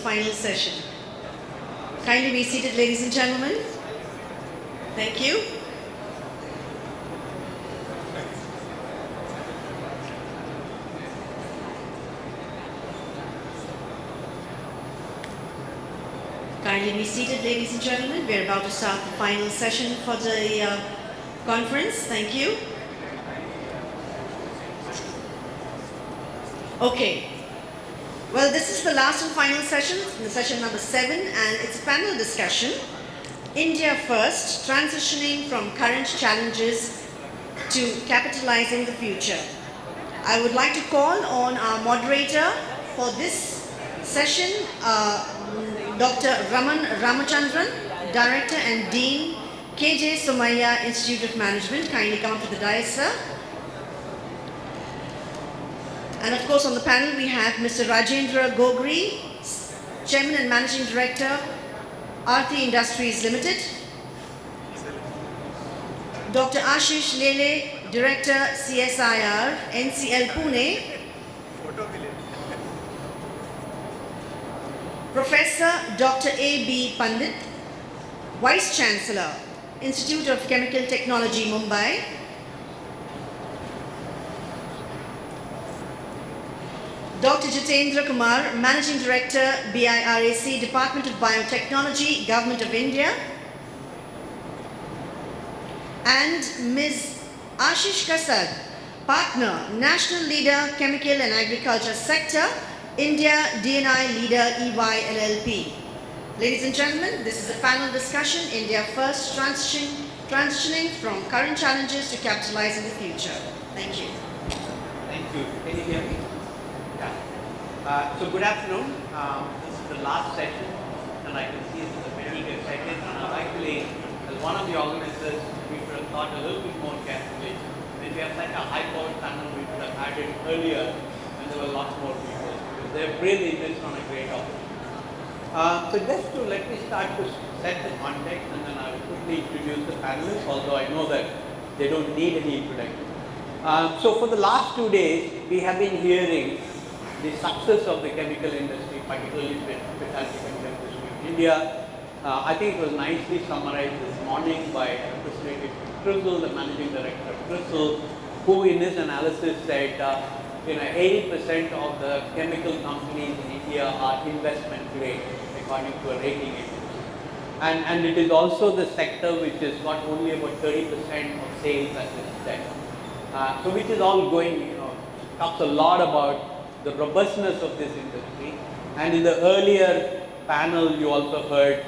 final session. Kindly be seated, ladies and gentlemen. Thank you. Kindly be seated, ladies and gentlemen. We're about to start the final session for the conference. Thank you. Okay. Well, this is the last and final session, the session number 7, and it's a panel discussion. India First, transitioning from current challenges to capitalizing the future. I would like to call on our moderator for this session, Dr. Ramachandran, Director and Dean, KJ Somaiya Institute of Management. Kindly come up to the dais, sir. And of course on the panel we have Mr. Rajendra Gogri, Chairman and Managing Director, Aarti Industries Limited. Dr. Ashish Lele, Director, CSIR, NCL Pune. Professor Dr. A.B. Pandit, Vice Chancellor, Institute of Chemical Technology, Mumbai. Dr. Jitendra Kumar, Managing Director, BIRAC, Department of Biotechnology, Government of India. And Ms. Ashish Kasad, Partner, National Leader, Chemical and Agriculture Sector, India DNI Leader, EY LLP. Ladies and gentlemen, this is a panel discussion, India First, transitioning from current challenges to capitalizing the future. Thank you. Thank you. Can you hear me? So good afternoon. This is the last session, and I can see it's a very good second. And actually, as one of the organizers, we should have thought a little bit more carefully. When we have such a high-powered panel, we should have had it earlier when there were lots more people, because they've really missed on a great opportunity. So just to let me start to set the context, and then I will quickly introduce the panelists, although I know that they don't need any introduction. So for the last 2 days, we have been hearing the success of the chemical industry, particularly specialty chemical industry in India. I think it was nicely summarized this morning by Representative Crystal, the Managing Director of Crystal, who in his analysis said 80% of the chemical companies in India are investment grade, according to a rating agency. And it is also the sector which has got only about 30% of sales at this sector. So which is all going, talks a lot about the robustness of this industry. And in the earlier panel, you also heard,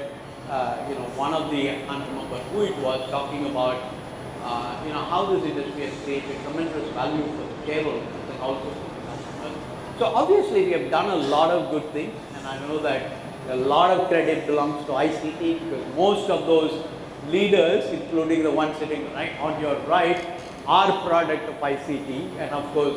one of the, I can't remember who it was, talking about, how this industry has created tremendous value for the shareholders and also for the customers. So obviously, we have done a lot of good things, and I know that a lot of credit belongs to ICT, because most of those leaders, including the one sitting right on your right, are product of ICT, and of course,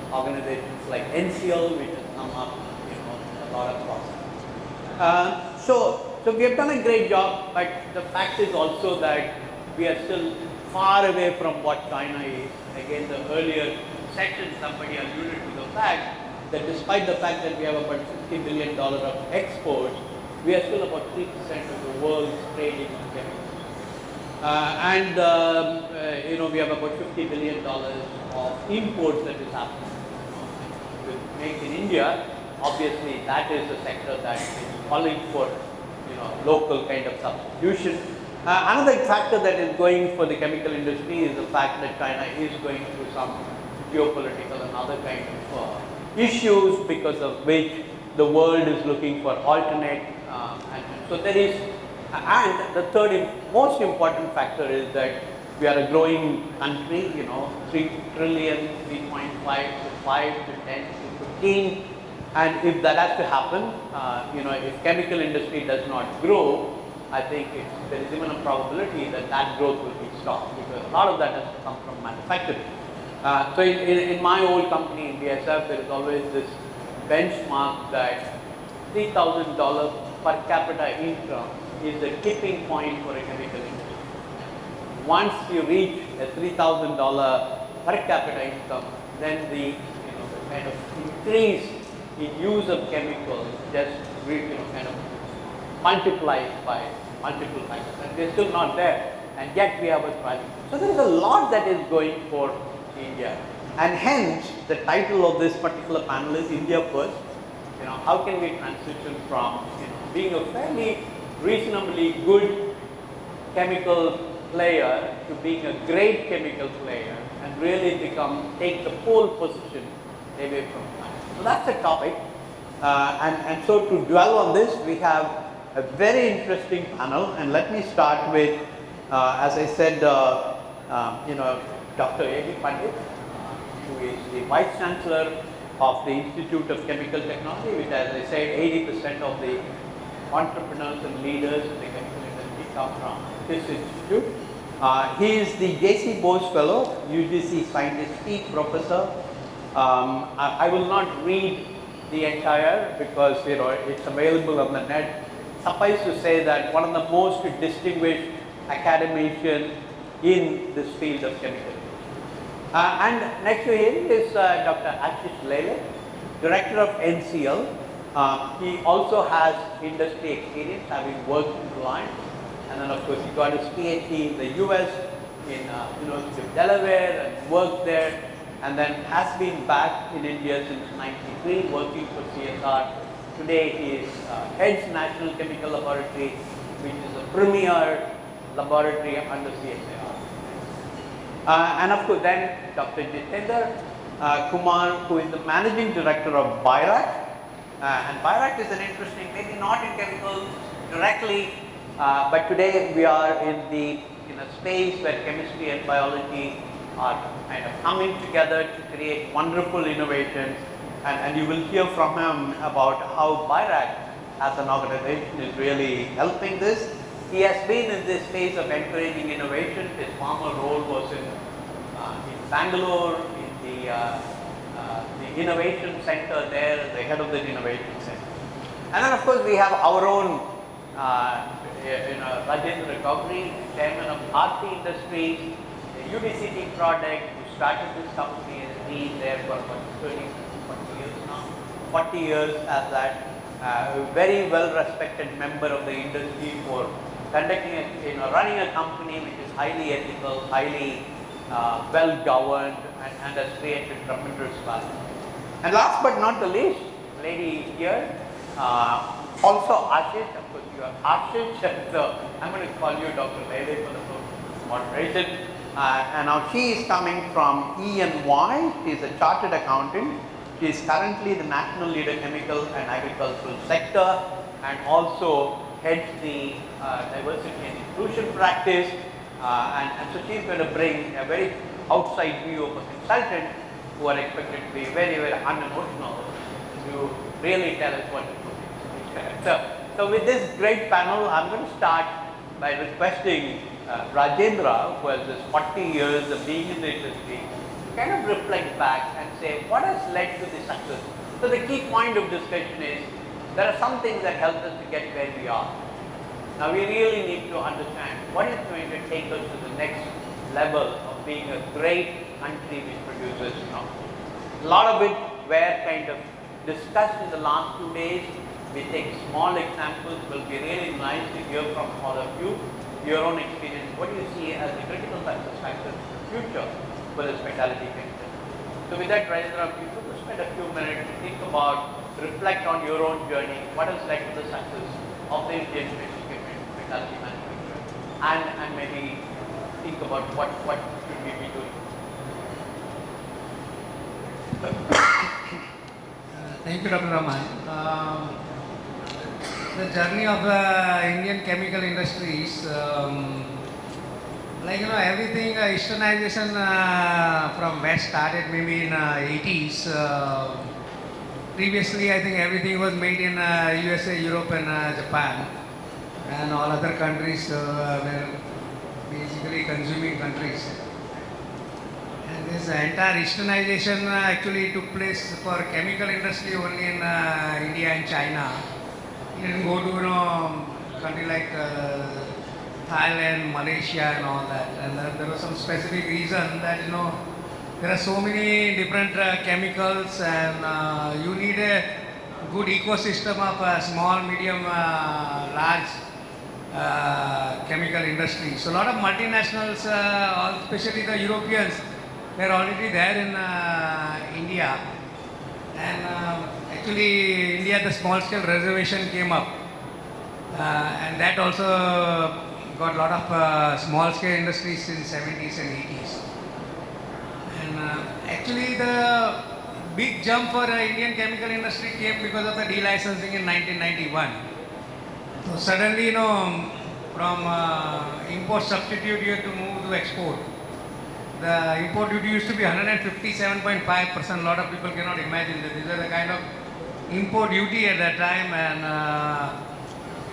organizations like NCL, which has come up, a lot of process. So we have done a great job, but the fact is also that we are still far away from what China is. Again, the earlier section, somebody alluded to the fact that despite the fact that we have about $50 billion of exports, we are still about 3% of the world's trading in chemicals. We have about $50 billion of imports that is happening. With Make in India, obviously that is a sector that is calling for local kind of substitution. Another factor that is going for the chemical industry is the fact that China is going through some geopolitical and other kind of issues, because of which the world is looking for alternate. And so there is, and the third most important factor is that we are a growing country, 3 trillion, 3.5 to 5 to 10 to 15. And if that has to happen, if chemical industry does not grow, I think there is even a probability that that growth will be stopped, because a lot of that has to come from manufacturing. So in my old company, in BSF, there is always this benchmark that $3,000 per capita income is the tipping point for a chemical industry. Once you reach a $3,000 per capita income, then the kind of increase in use of chemicals just multiplies by multiple factors, and we're still not there, and yet we have a thriving. So there is a lot that is going for India, and hence the title of this particular panel is India First. You know, how can we transition from being a fairly reasonably good chemical player to being a great chemical player and really take the pole position away from that. So that's the topic. And so to dwell on this, we have a very interesting panel, and let me start with, as I said, Dr. A.B. Pandit, who is the Vice Chancellor of the Institute of Chemical Technology, which, as I said, 80% of the entrepreneurs and leaders in the chemical industry come from this institute. He is the J.C. Bose Fellow, UGC Scientist Chief Professor. I will not read the entire because it's available on the net. Suffice to say that one of the most distinguished academicians in this field of chemical. And next to him is Dr. Ashish Lele, Director of NCL. He also has industry experience, having worked in clients, and then of course he got his PhD in the US in University of Delaware and worked there, and then has been back in India since '93, working for CSIR. Today he is heads National Chemical Laboratory, which is a premier laboratory under CSIR. And of course then Dr. Jitendra Kumar, who is the Managing Director of BIRAC. And BIRAC is an interesting, maybe not in chemicals directly, but today we are in a space where chemistry and biology are kind of coming together to create wonderful innovations. And you will hear from him about how BIRAC as an organization is really helping this. He has been in this space of encouraging innovation. His former role was in Bangalore, in the innovation center there, the head of the innovation center. And then of course we have our own Rajendra Gogri, chairman of Aarti Industries, the UDCT product, who started this company, has been there for about 30, 40 years now, 40 years as that. Very well respected member of the industry for conducting, running a company which is highly ethical, highly well governed, and has created tremendous value. And last but not the least, lady here, also Aashish, of course you are Aashish, so I'm going to call you Dr. Lele for the moderation. And now she is coming from E&Y. She is a chartered accountant. She is currently the national leader chemical and agricultural sector, and also heads the diversity and inclusion practice. And so she is going to bring a very outside view of a consultant who are expected to be very, very unemotional to really tell us what to do. So with this great panel, I'm going to start by requesting Rajendra, who has this 40 years of being in the industry, to kind of reflect back and say what has led to the success. So the key point of discussion is there are some things that helped us to get where we are. Now we really need to understand what is going to take us to the next level of being a great country which produces. A lot of it were kind of discussed in the last 2 days. We take small examples. It will be really nice to hear from all of you, your own experience. What do you see as the critical success factors in the future for the specialty chemical? So with that, Rajendra, if you could spend a few minutes to think about, reflect on your own journey, what has led to the success of the Indian specialty manufacturer, and maybe think about what should we be doing. Thank you, Dr. Raman. The journey of the Indian chemical industries, everything, Easternization from West started maybe in 80s. Previously, I think everything was made in USA, Europe, and Japan, and all other countries were basically consuming countries. And this entire Easternization actually took place for chemical industry only in India and China. It didn't go to country like Thailand, Malaysia, and all that. And there was some specific reason that there are so many different chemicals, and you need a good ecosystem of small, medium, large chemical industry. So a lot of multinationals, especially the Europeans, they're already there in India. And actually, India, the small scale reservation came up. And that also got a lot of small scale industries in 70s and 80s. And actually, the big jump for Indian chemical industry came because of the delicensing in 1991. So suddenly, from import substitute, you have to move to export. The import duty used to be 157.5%. A lot of people cannot imagine that. These are the kind of import duty at that time, and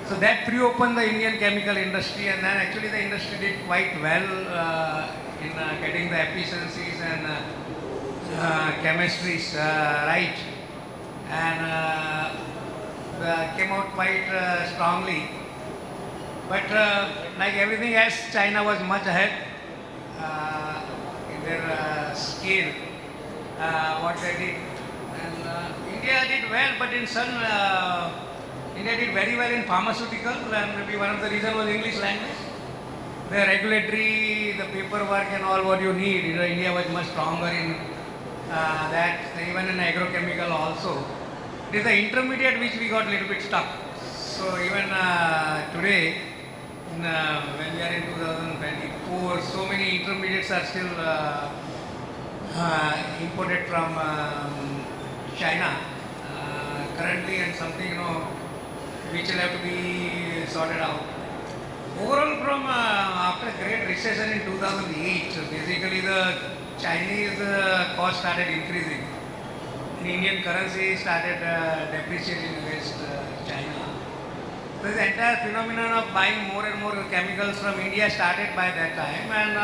so that threw open the Indian chemical industry, and then actually the industry did quite well in getting the efficiencies and chemistries right, and came out quite strongly. But like everything else, China was much ahead in their scale, what they did. And India did well, but in some, India did very well in pharmaceutical, and maybe one of the reasons was English language. The regulatory, the paperwork and all what you need, India was much stronger in that, even in agrochemical also. It is the intermediate which we got a little bit stuck. So even today, when we are in 2024, so many intermediates are still imported from China currently, and something which will have to be sorted out. Overall, from after great recession in 2008, basically the Chinese cost started increasing. And Indian currency started depreciating against China. So this entire phenomenon of buying more and more chemicals from India started by that time, and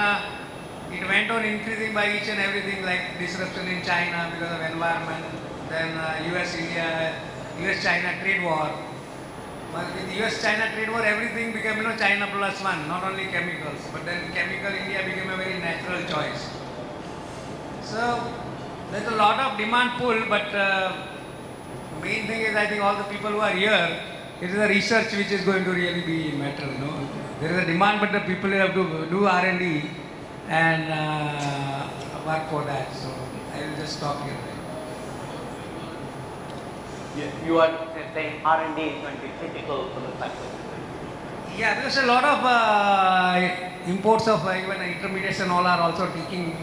it went on increasing by each and everything, like disruption in China because of environment, then US-India, US-China trade war. But with the US-China trade war, everything became China plus one, not only chemicals, but then chemical India became a very natural choice. So there's a lot of demand pull, but main thing is I think all the people who are here, it is the research which is going to really be matter. There is a demand, but the people have to do R&D and work for that. So I will just stop here. You are saying R&D is going to be critical for the success. Yeah, because a lot of imports of even intermediates and all are also taking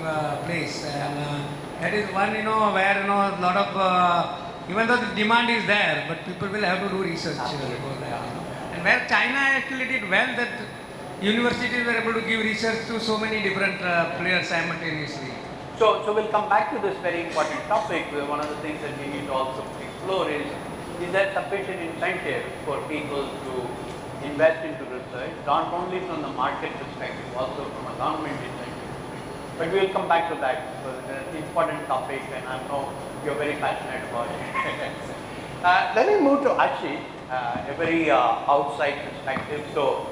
place, and that is one where a lot of even though the demand is there, but people will have to do research for that. And where China actually did well, that universities were able to give research to so many different players simultaneously. So we'll come back to this very important topic. One of the things that we need to also explore is there sufficient incentive for people to invest into research, not only from the market perspective, also from a government incentive. But we will come back to that because it's an important topic, and I know you're very passionate about it. Let me move to Ashish, a very outside perspective. So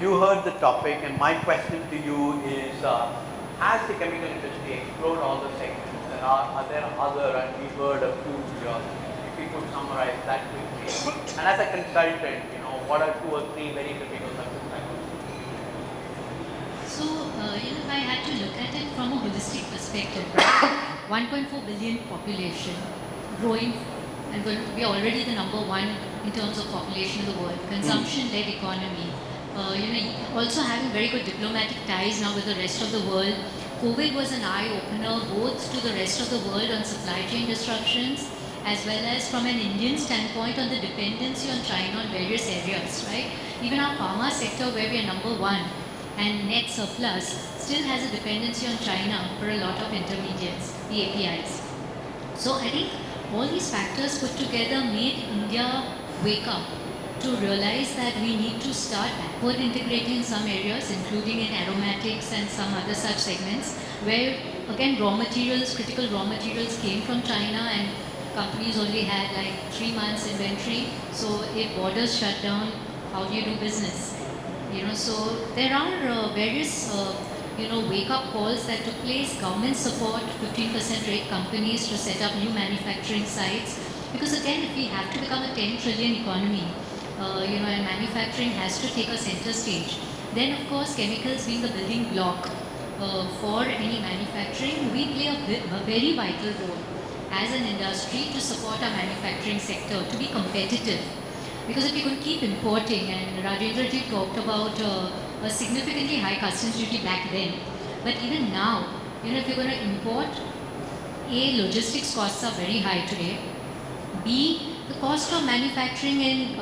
you heard the topic, and my question to you is, has the chemical industry explored all the segments? Are there other, and we heard a few here, if you could summarize that quickly. And as a consultant, what are 2 or 3 very critical success factors? So, if I had to look at it from a holistic perspective, right? 1.4 billion population, growing, and we're already the number 1 in terms of population in the world, consumption-led economy, also having very good diplomatic ties now with the rest of the world. COVID was an eye-opener both to the rest of the world on supply chain disruptions, as well as from an Indian standpoint on the dependency on China on various areas, right? Even our pharma sector, where we are number 1 and net surplus, still has a dependency on China for a lot of intermediates, the APIs. So I think all these factors put together made India wake up to realize that we need to start backward integrating in some areas, including in aromatics and some other such segments, where again critical raw materials came from China, and companies only had like 3 months inventory. So if borders shut down, how do you do business? So there are various wake-up calls that took place. Government support 15% rate companies to set up new manufacturing sites. Because again, if we have to become a 10 trillion economy, and manufacturing has to take a center stage, then of course chemicals being the building block for any manufacturing, we play a very vital role as an industry to support our manufacturing sector to be competitive. Because if we could keep importing, and Rajendra ji talked about a significantly high customs duty back then, but even now, if you're going to import, A, logistics costs are very high today. B, the cost of manufacturing in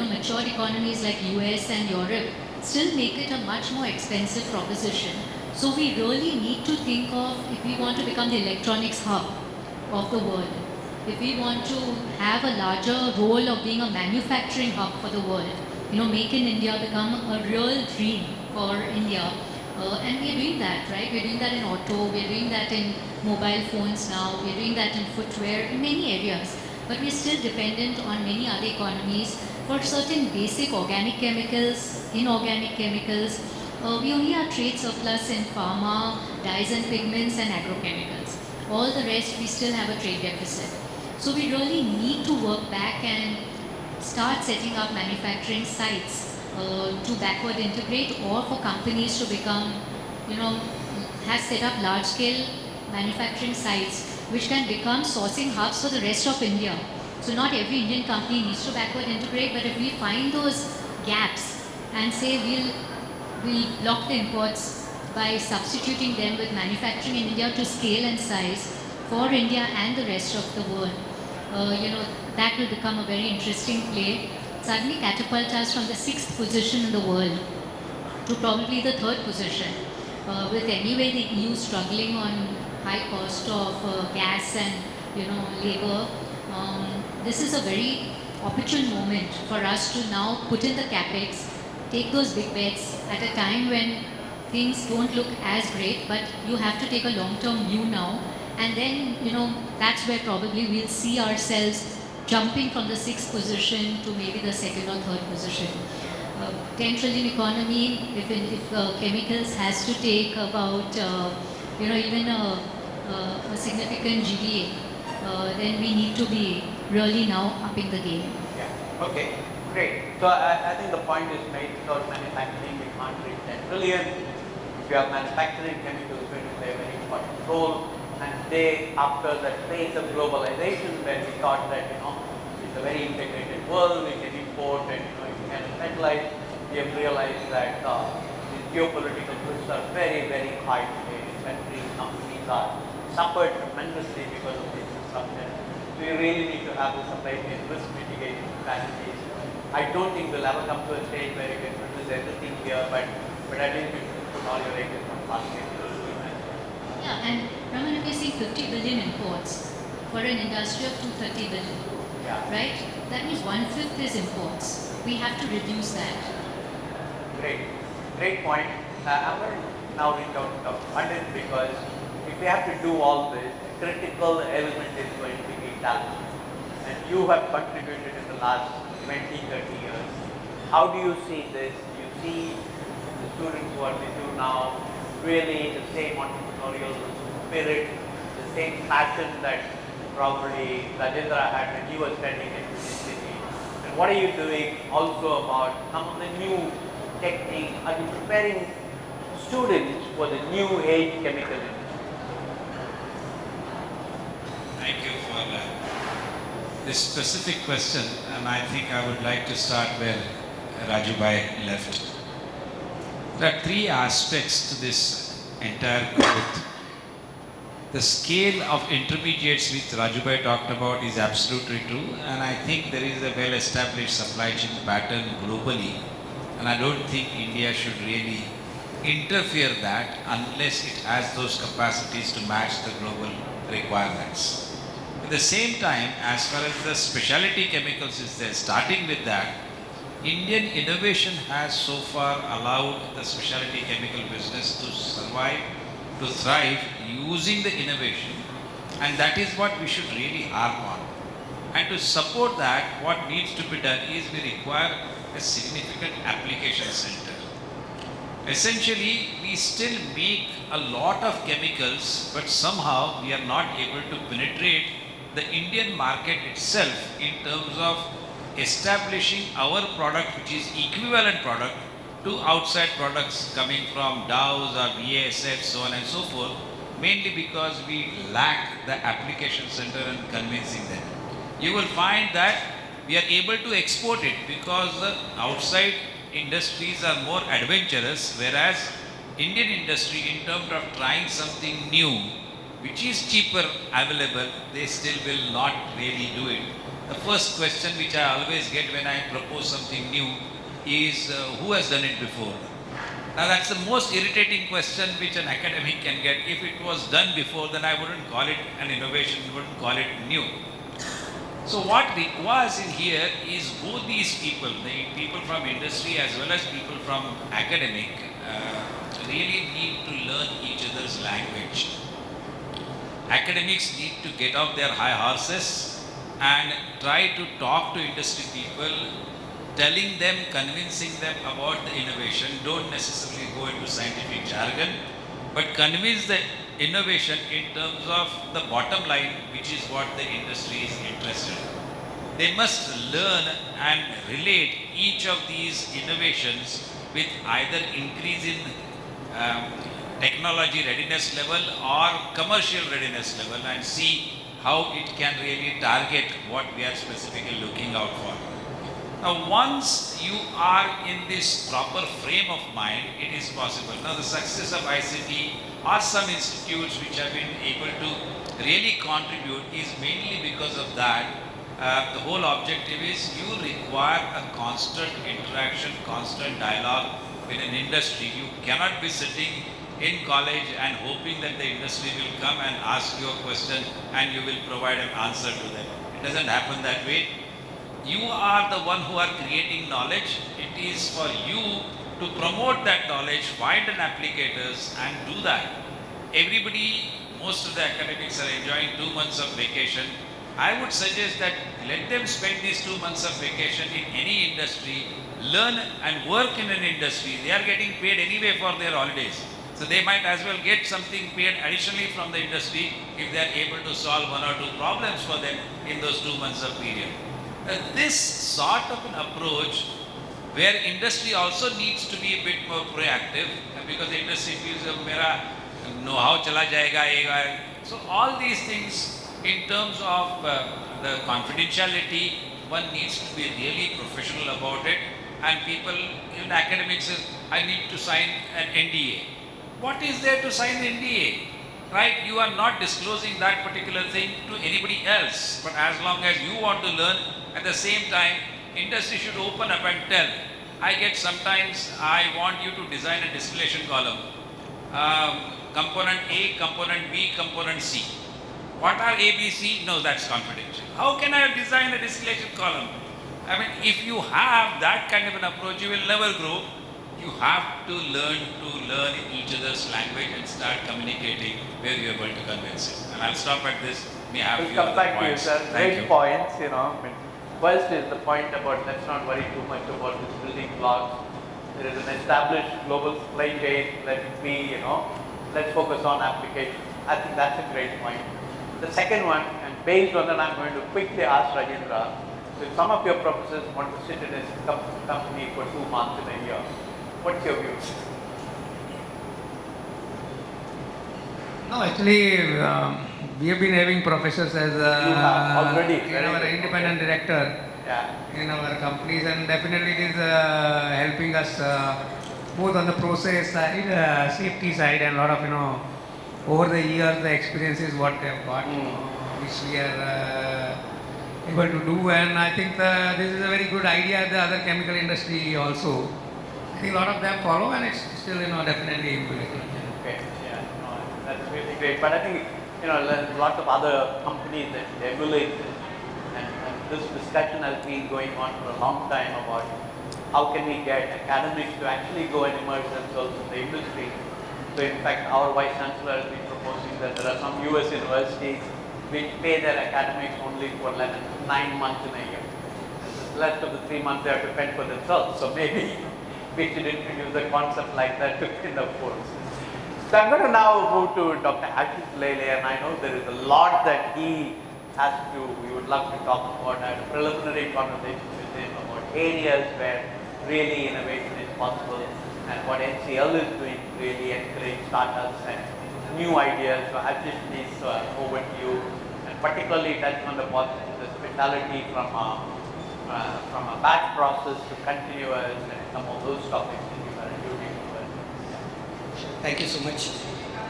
matured economies like US and Europe still make it a much more expensive proposition. So we really need to think of, if we want to become the electronics hub of the world, if we want to have a larger role of being a manufacturing hub for the world, make in India become a real dream for India. And we are doing that, right? We're doing that in auto, we're doing that in mobile phones now, we're doing that in footwear, in many areas. But we're still dependent on many other economies for certain basic organic chemicals, inorganic chemicals. We only have trade surplus in pharma, dyes and pigments and agrochemicals. All the rest, we still have a trade deficit. So we really need to work back and start setting up manufacturing sites to backward integrate, or for companies to become, have set up large-scale manufacturing sites which can become sourcing hubs for the rest of India. So not every Indian company needs to backward integrate, but if we find those gaps and say we'll block the imports by substituting them with manufacturing in India to scale and size for India and the rest of the world, that will become a very interesting play. Suddenly catapult us from the 6th position in the world to probably the 3rd position, with anyway the EU struggling on high cost of gas and labor. This is a very opportune moment for us to now put in the capex, take those big bets at a time when things don't look as great, but you have to take a long-term view now, and then that's where probably we'll see ourselves jumping from the 6th position to maybe the 2nd or 3rd position. 10 trillion economy, if chemicals has to take about even a significant GDA, then we need to be really now upping the game. Yeah. Okay. Great. So I think the point is made. Without manufacturing, we can't reach 10 trillion. If you have manufacturing, chemicals going to play a very important role. And today, after that phase of globalization, where we thought that it's a very integrated world, we can import and we can specialize, we have realized that the geopolitical risks are very, very high today. Countries, companies are suffered tremendously because of this disruption. So we really need to have the supply chain risk mitigation strategies. I don't think we'll ever come to a stage where you can produce everything here, but at least you should put all your eggs in one basket. Yeah, and Raman, if you see 50 billion imports for an industry of 230 billion, right? That means 1/5 is imports. We have to reduce that. Great point. I'm going to now reach out to Pandit, because if we have to do all this, a critical element is going to be talent. And you have contributed in the last 20, 30 years. How do you see this? Do you see the students who are with you now really the same entrepreneurial spirit, the same passion that probably Rajendra had when he was studying in the city? And what are you doing also about some of the new techniques? Are you preparing students for the new age chemical industry? Thank you for this specific question, and I think I would like to start where Rajubai left. There are 3 aspects to this entire growth. The scale of intermediates which Rajubai talked about is absolutely true, and I think there is a well-established supply chain pattern globally, and I don't think India should really interfere that unless it has those capacities to match the global requirements. At the same time, as far as the specialty chemicals is there, starting with that, Indian innovation has so far allowed the specialty chemical business to survive, to thrive using the innovation, and that is what we should really harp on. And to support that, what needs to be done is we require a significant application center. Essentially, we still make a lot of chemicals, but somehow we are not able to penetrate the Indian market itself in terms of establishing our product, which is equivalent product to outside products coming from Dow's or BASF, so on and so forth, mainly because we lack the application center and convincing them. You will find that we are able to export it because the outside industries are more adventurous, whereas Indian industry, in terms of trying something new, which is cheaper available, they still will not really do it. The first question which I always get when I propose something new is who has done it before? Now that's the most irritating question which an academic can get. If it was done before, then I wouldn't call it an innovation, wouldn't call it new. So what requires in here is both these people, the people from industry as well as people from academic, really need to learn each other's language. Academics need to get off their high horses and try to talk to industry people, telling them, convincing them about the innovation. Don't necessarily go into scientific jargon, but convince the innovation in terms of the bottom line, which is what the industry is interested in. They must learn and relate each of these innovations with either increase in technology readiness level or commercial readiness level, and see how it can really target what we are specifically looking out for. Now, once you are in this proper frame of mind, it is possible. Now, the success of ICT or some institutes which have been able to really contribute is mainly because of that. The whole objective is you require a constant interaction, constant dialogue with an industry. You cannot be sitting in college and hoping that the industry will come and ask you a question and you will provide an answer to them. It doesn't happen that way. You are the one who are creating knowledge. It is for you to promote that knowledge, find an applicators and do that. Everybody, most of the academics are enjoying 2 months of vacation. I would suggest that let them spend these 2 months of vacation in any industry, learn and work in an industry. They are getting paid anyway for their holidays. So they might as well get something paid additionally from the industry if they are able to solve 1 or 2 problems for them in those 2 months of period. This sort of an approach where industry also needs to be a bit more proactive, because the industry feels mera know-how chala jayega. So all these things in terms of the confidentiality, one needs to be really professional about it, and people in academics say, I need to sign an NDA. What is there to sign the NDA? Right? You are not disclosing that particular thing to anybody else, but as long as you want to learn, at the same time, industry should open up and tell. I get sometimes, I want you to design a distillation column. Component A, component B, component C. What are A, B, C? No, that's confidential. How can I design a distillation column? I mean, if you have that kind of an approach, you will never grow. You have to learn each other's language and start communicating where you are going to convince it. And I'll stop at this. May have We'll few come other back points. to you, sir. Great points, you know. I mean, first is the point about let's not worry too much about this building blocks. There is an established global supply chain. Let's focus on application. I think that's a great point. The second one, and based on that, I'm going to quickly ask Rajendra. So if some of your professors want to sit in a company for 2 months in a year, what's your views? No, actually, we have been having professors as You have already. in our independent director in our companies, and definitely it is helping us both on the process side, safety side, and a lot of over the years the experiences what they have got, which we are able to do, and I think this is a very good idea. The other chemical industry also, I think a lot of them follow, and it's still definitely implemented. Okay, that's really great. But I think lots of other companies that emulate this, and this discussion has been going on for a long time about how can we get academics to actually go and immerse themselves in the industry. So in fact, our Vice Chancellor has been proposing that there are some US universities which pay their academics only for 9 months in a year. The rest of the 3 months they have to fend for themselves. So maybe we should introduce a concept like that to in the force. So I'm going to now move to Dr. Ashish Lele, and I know there is a lot that he we would love to talk about a preliminary conversation with him about areas where really innovation is possible and what NCL is doing to really encourage startups and new ideas. So Ashish, please, over to you, and particularly touch on the speciality from a batch process to continuous and some of those topics that you were alluding to. Thank you so much.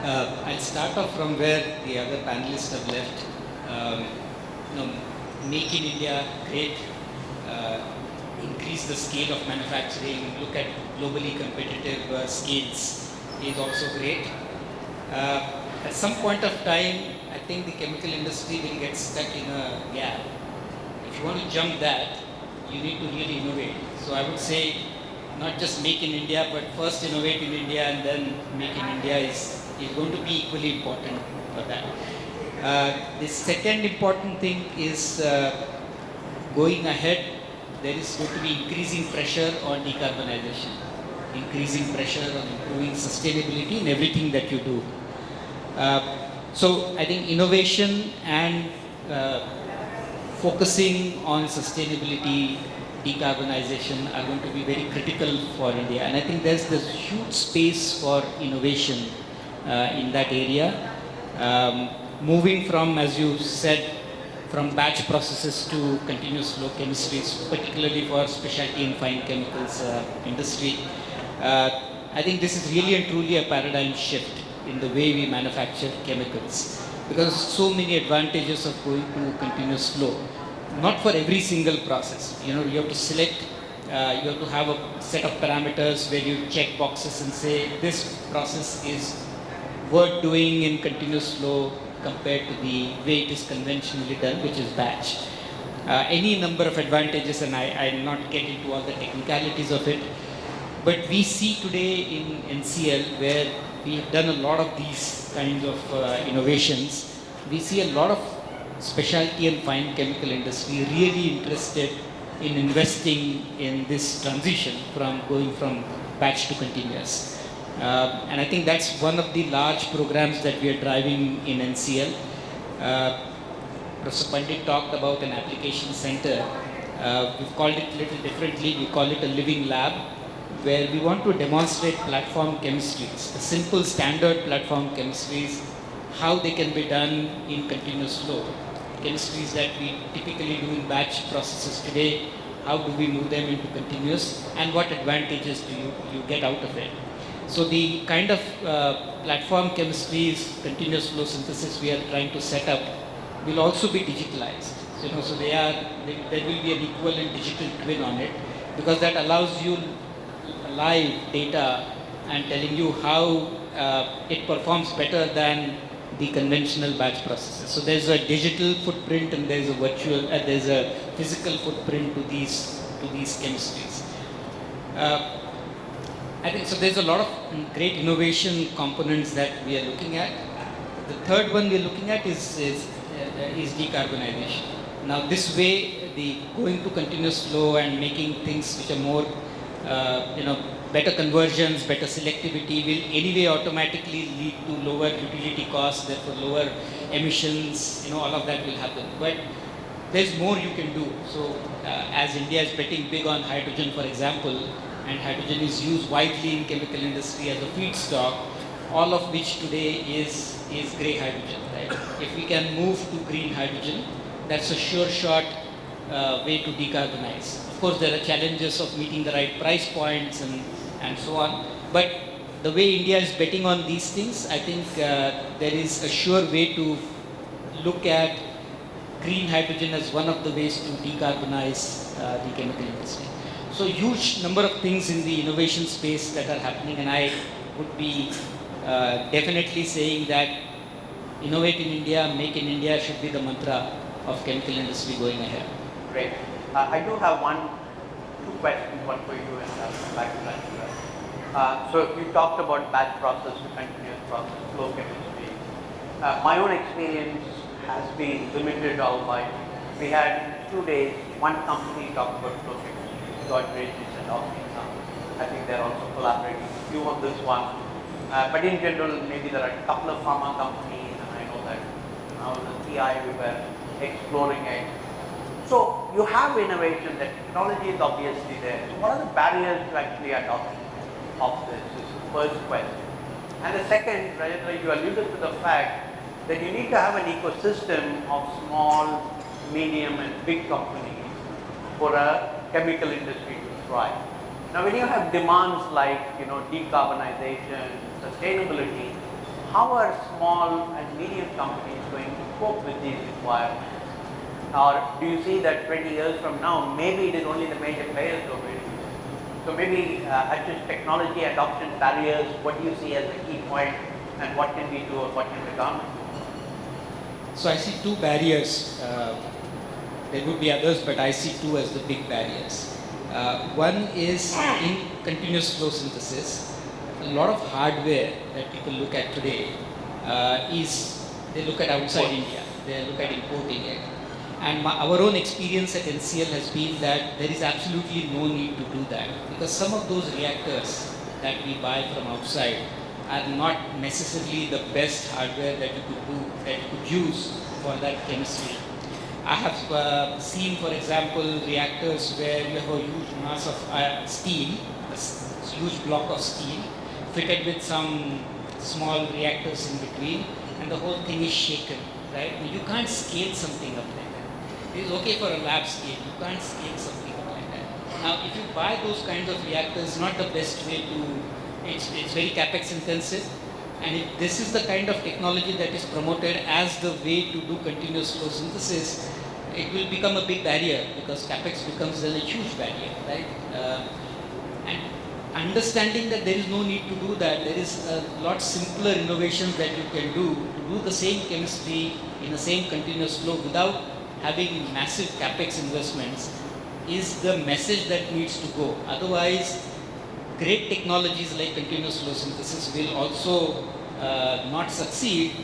I'll start off from where the other panelists have left. Make in India, great. Increase the scale of manufacturing, look at globally competitive scales is also great. At some point of time, I think the chemical industry will get stuck in a gap. If you want to jump that, you need to really innovate. So I would say not just make in India, but first innovate in India and then make in India is going to be equally important for that. The second important thing is going ahead, there is going to be increasing pressure on decarbonization, increasing pressure on improving sustainability in everything that you do. So I think innovation and focusing on sustainability, decarbonization are going to be very critical for India. And I think there's this huge space for innovation in that area. Moving from, as you said, from batch processes to continuous flow chemistries, particularly for specialty and fine chemicals industry. I think this is really and truly a paradigm shift in the way we manufacture chemicals, because so many advantages of going to continuous flow. Not for every single process. You have to select, you have to have a set of parameters where you check boxes and say this process is worth doing in continuous flow compared to the way it is conventionally done, which is batch. Any number of advantages, and I'll not get into all the technicalities of it, but we see today in NCL, where we have done a lot of these kinds of innovations, we see a lot of specialty and fine chemical industry really interested in investing in this transition from going from batch to continuous. And I think that's one of the large programs that we are driving in NCL. Professor Pandit talked about an application center. We've called it a little differently. We call it a living lab, where we want to demonstrate platform chemistries, the simple standard platform chemistries, how they can be done in continuous flow. Chemistries that we typically do in batch processes today, how do we move them into continuous, and what advantages do you get out of it. So the kind of platform chemistries, continuous flow synthesis we are trying to set up will also be digitalized. So there will be an equivalent digital twin on it, because that allows you live data and telling you how it performs better than the conventional batch processes. So there's a digital footprint and there's a physical footprint to these chemistries. I think so. There's a lot of great innovation components that we are looking at. The third one we are looking at is decarbonization. Now, this way, the going to continuous flow and making things which are more, better conversions, better selectivity will anyway automatically lead to lower utility costs, therefore lower emissions. All of that will happen. But there's more you can do. So, as India is betting big on hydrogen, for example, and hydrogen is used widely in chemical industry as a feedstock, all of which today is grey hydrogen, right? If we can move to green hydrogen, that's a sure shot way to decarbonize. Of course, there are challenges of meeting the right price points and so on, but the way India is betting on these things, I think there is a sure way to look at green hydrogen as one of the ways to decarbonize the chemical industry. So huge number of things in the innovation space that are happening, and I would be definitely saying that innovate in India, make in India should be the mantra of chemical industry going ahead. Great. I do have two questions, one for you and back to that. So you talked about batch process to continuous process, flow chemistry. My own experience has been limited all by, we had 2 days, one company talked about flow chemistry. Gogri and Aarti. I think they're also collaborating with a few of this one. But in general, maybe there are a couple of pharma companies, and I know that now the PI we were exploring it. So you have innovation, the technology is obviously there. So what are the barriers to actually adoption of this? Is the first question. And the second, Rajendra, you alluded to the fact that you need to have an ecosystem of small, medium and big companies for a chemical industry to thrive. Now when you have demands like, decarbonization, sustainability, how are small and medium companies going to cope with these requirements? Or do you see that 20 years from now, maybe it is only the major players who are going to do it? So maybe Ashish, technology adoption barriers, what do you see as the key point and what can we do or what can the government do? So I see two barriers. There would be others, but I see two as the big barriers. One is in continuous flow synthesis. A lot of hardware that people look at today they look at outside India, they look at importing it. And our own experience at NCL has been that there is absolutely no need to do that, because some of those reactors that we buy from outside are not necessarily the best hardware that you could use for that chemistry. I have seen, for example, reactors where you have a huge mass of steel, a huge block of steel, fitted with some small reactors in between, and the whole thing is shaken, right? You can't scale something up like that. It is okay for a lab scale, you can't scale something up like that. Now, if you buy those kinds of reactors, not the best way to, it's very capex intensive, and if this is the kind of technology that is promoted as the way to do continuous flow synthesis, it will become a big barrier, because capex becomes then a huge barrier, right? And understanding that there is no need to do that, there is a lot simpler innovations that you can do to do the same chemistry in the same continuous flow without having massive capex investments, is the message that needs to go. Otherwise, great technologies like continuous flow synthesis will also not succeed,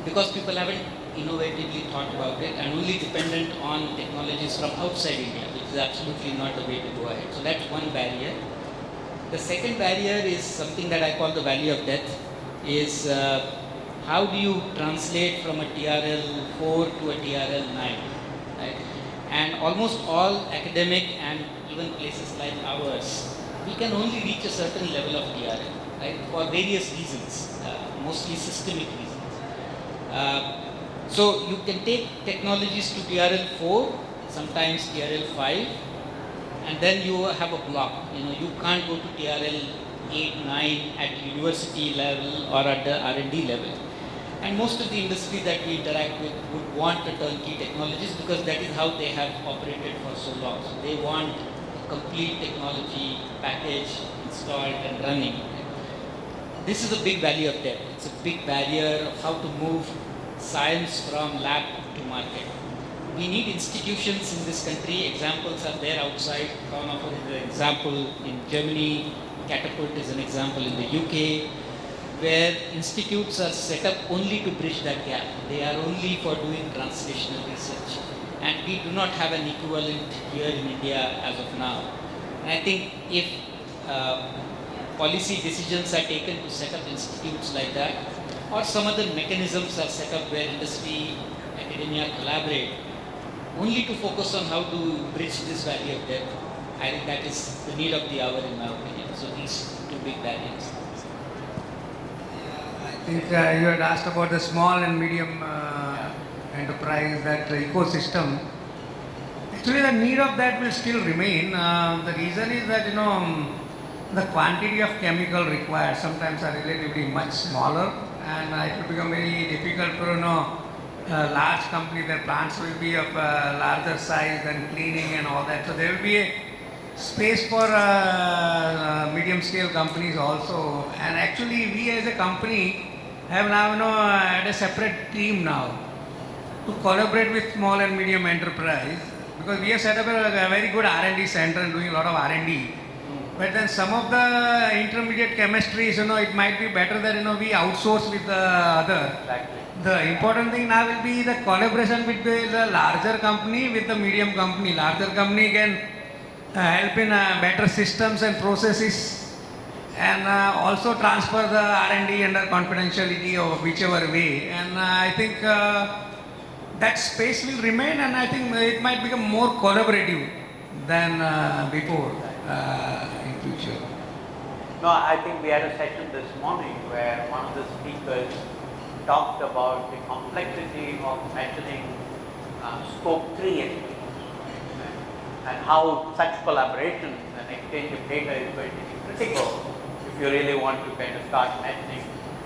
because people haven't innovatively thought about it and only dependent on technologies from outside India, which is absolutely not the way to go ahead. So that's one barrier. The second barrier is something that I call the valley of death, is how do you translate from a TRL 4 to a TRL 9, right? And almost all academic and even places like ours, we can only reach a certain level of TRL, right? For various reasons, mostly systemic reasons. So you can take technologies to TRL 4, sometimes TRL 5, and then you have a block. You can't go to TRL 8, 9 at university level or at the R&D level. And most of the industry that we interact with would want a turnkey technologies, because that is how they have operated for so long. So they want a complete technology package installed and running. This is a big valley of death. It's a big barrier of how to move science from lab to market. We need institutions in this country. Examples are there outside. Fraunhofer is an example in Germany. Catapult is an example in the UK, where institutes are set up only to bridge that gap. They are only for doing translational research. And we do not have an equivalent here in India as of now. And I think if policy decisions are taken to set up institutes like that, or some other mechanisms are set up where industry, academia collaborate, only to focus on how to bridge this valley of death, I think that is the need of the hour in my opinion. So these two big barriers. I think you had asked about the small and medium enterprise, that ecosystem. Actually, the need of that will still remain. The reason is that, the quantity of chemical required sometimes are relatively much smaller, and it will become very difficult for, large company. Their plants will be of larger size than cleaning and all that. So there will be a space for medium scale companies also. And actually, we as a company have now, had a separate team now to collaborate with small and medium enterprise, because we have set up a very good R&D center and doing a lot of R&D. But then some of the intermediate chemistries, it might be better that, we outsource with the other. Exactly. The important thing now will be the collaboration with the larger company with the medium company. Larger company can help in better systems and processes, and also transfer the R&D under confidentiality or whichever way. And I think that space will remain, and I think it might become more collaborative than before in future. No, I think we had a session this morning where one of the speakers talked about the complexity of measuring scope 3 estimates and how such collaboration and exchange of data is going to be critical if you really want to kind of start measuring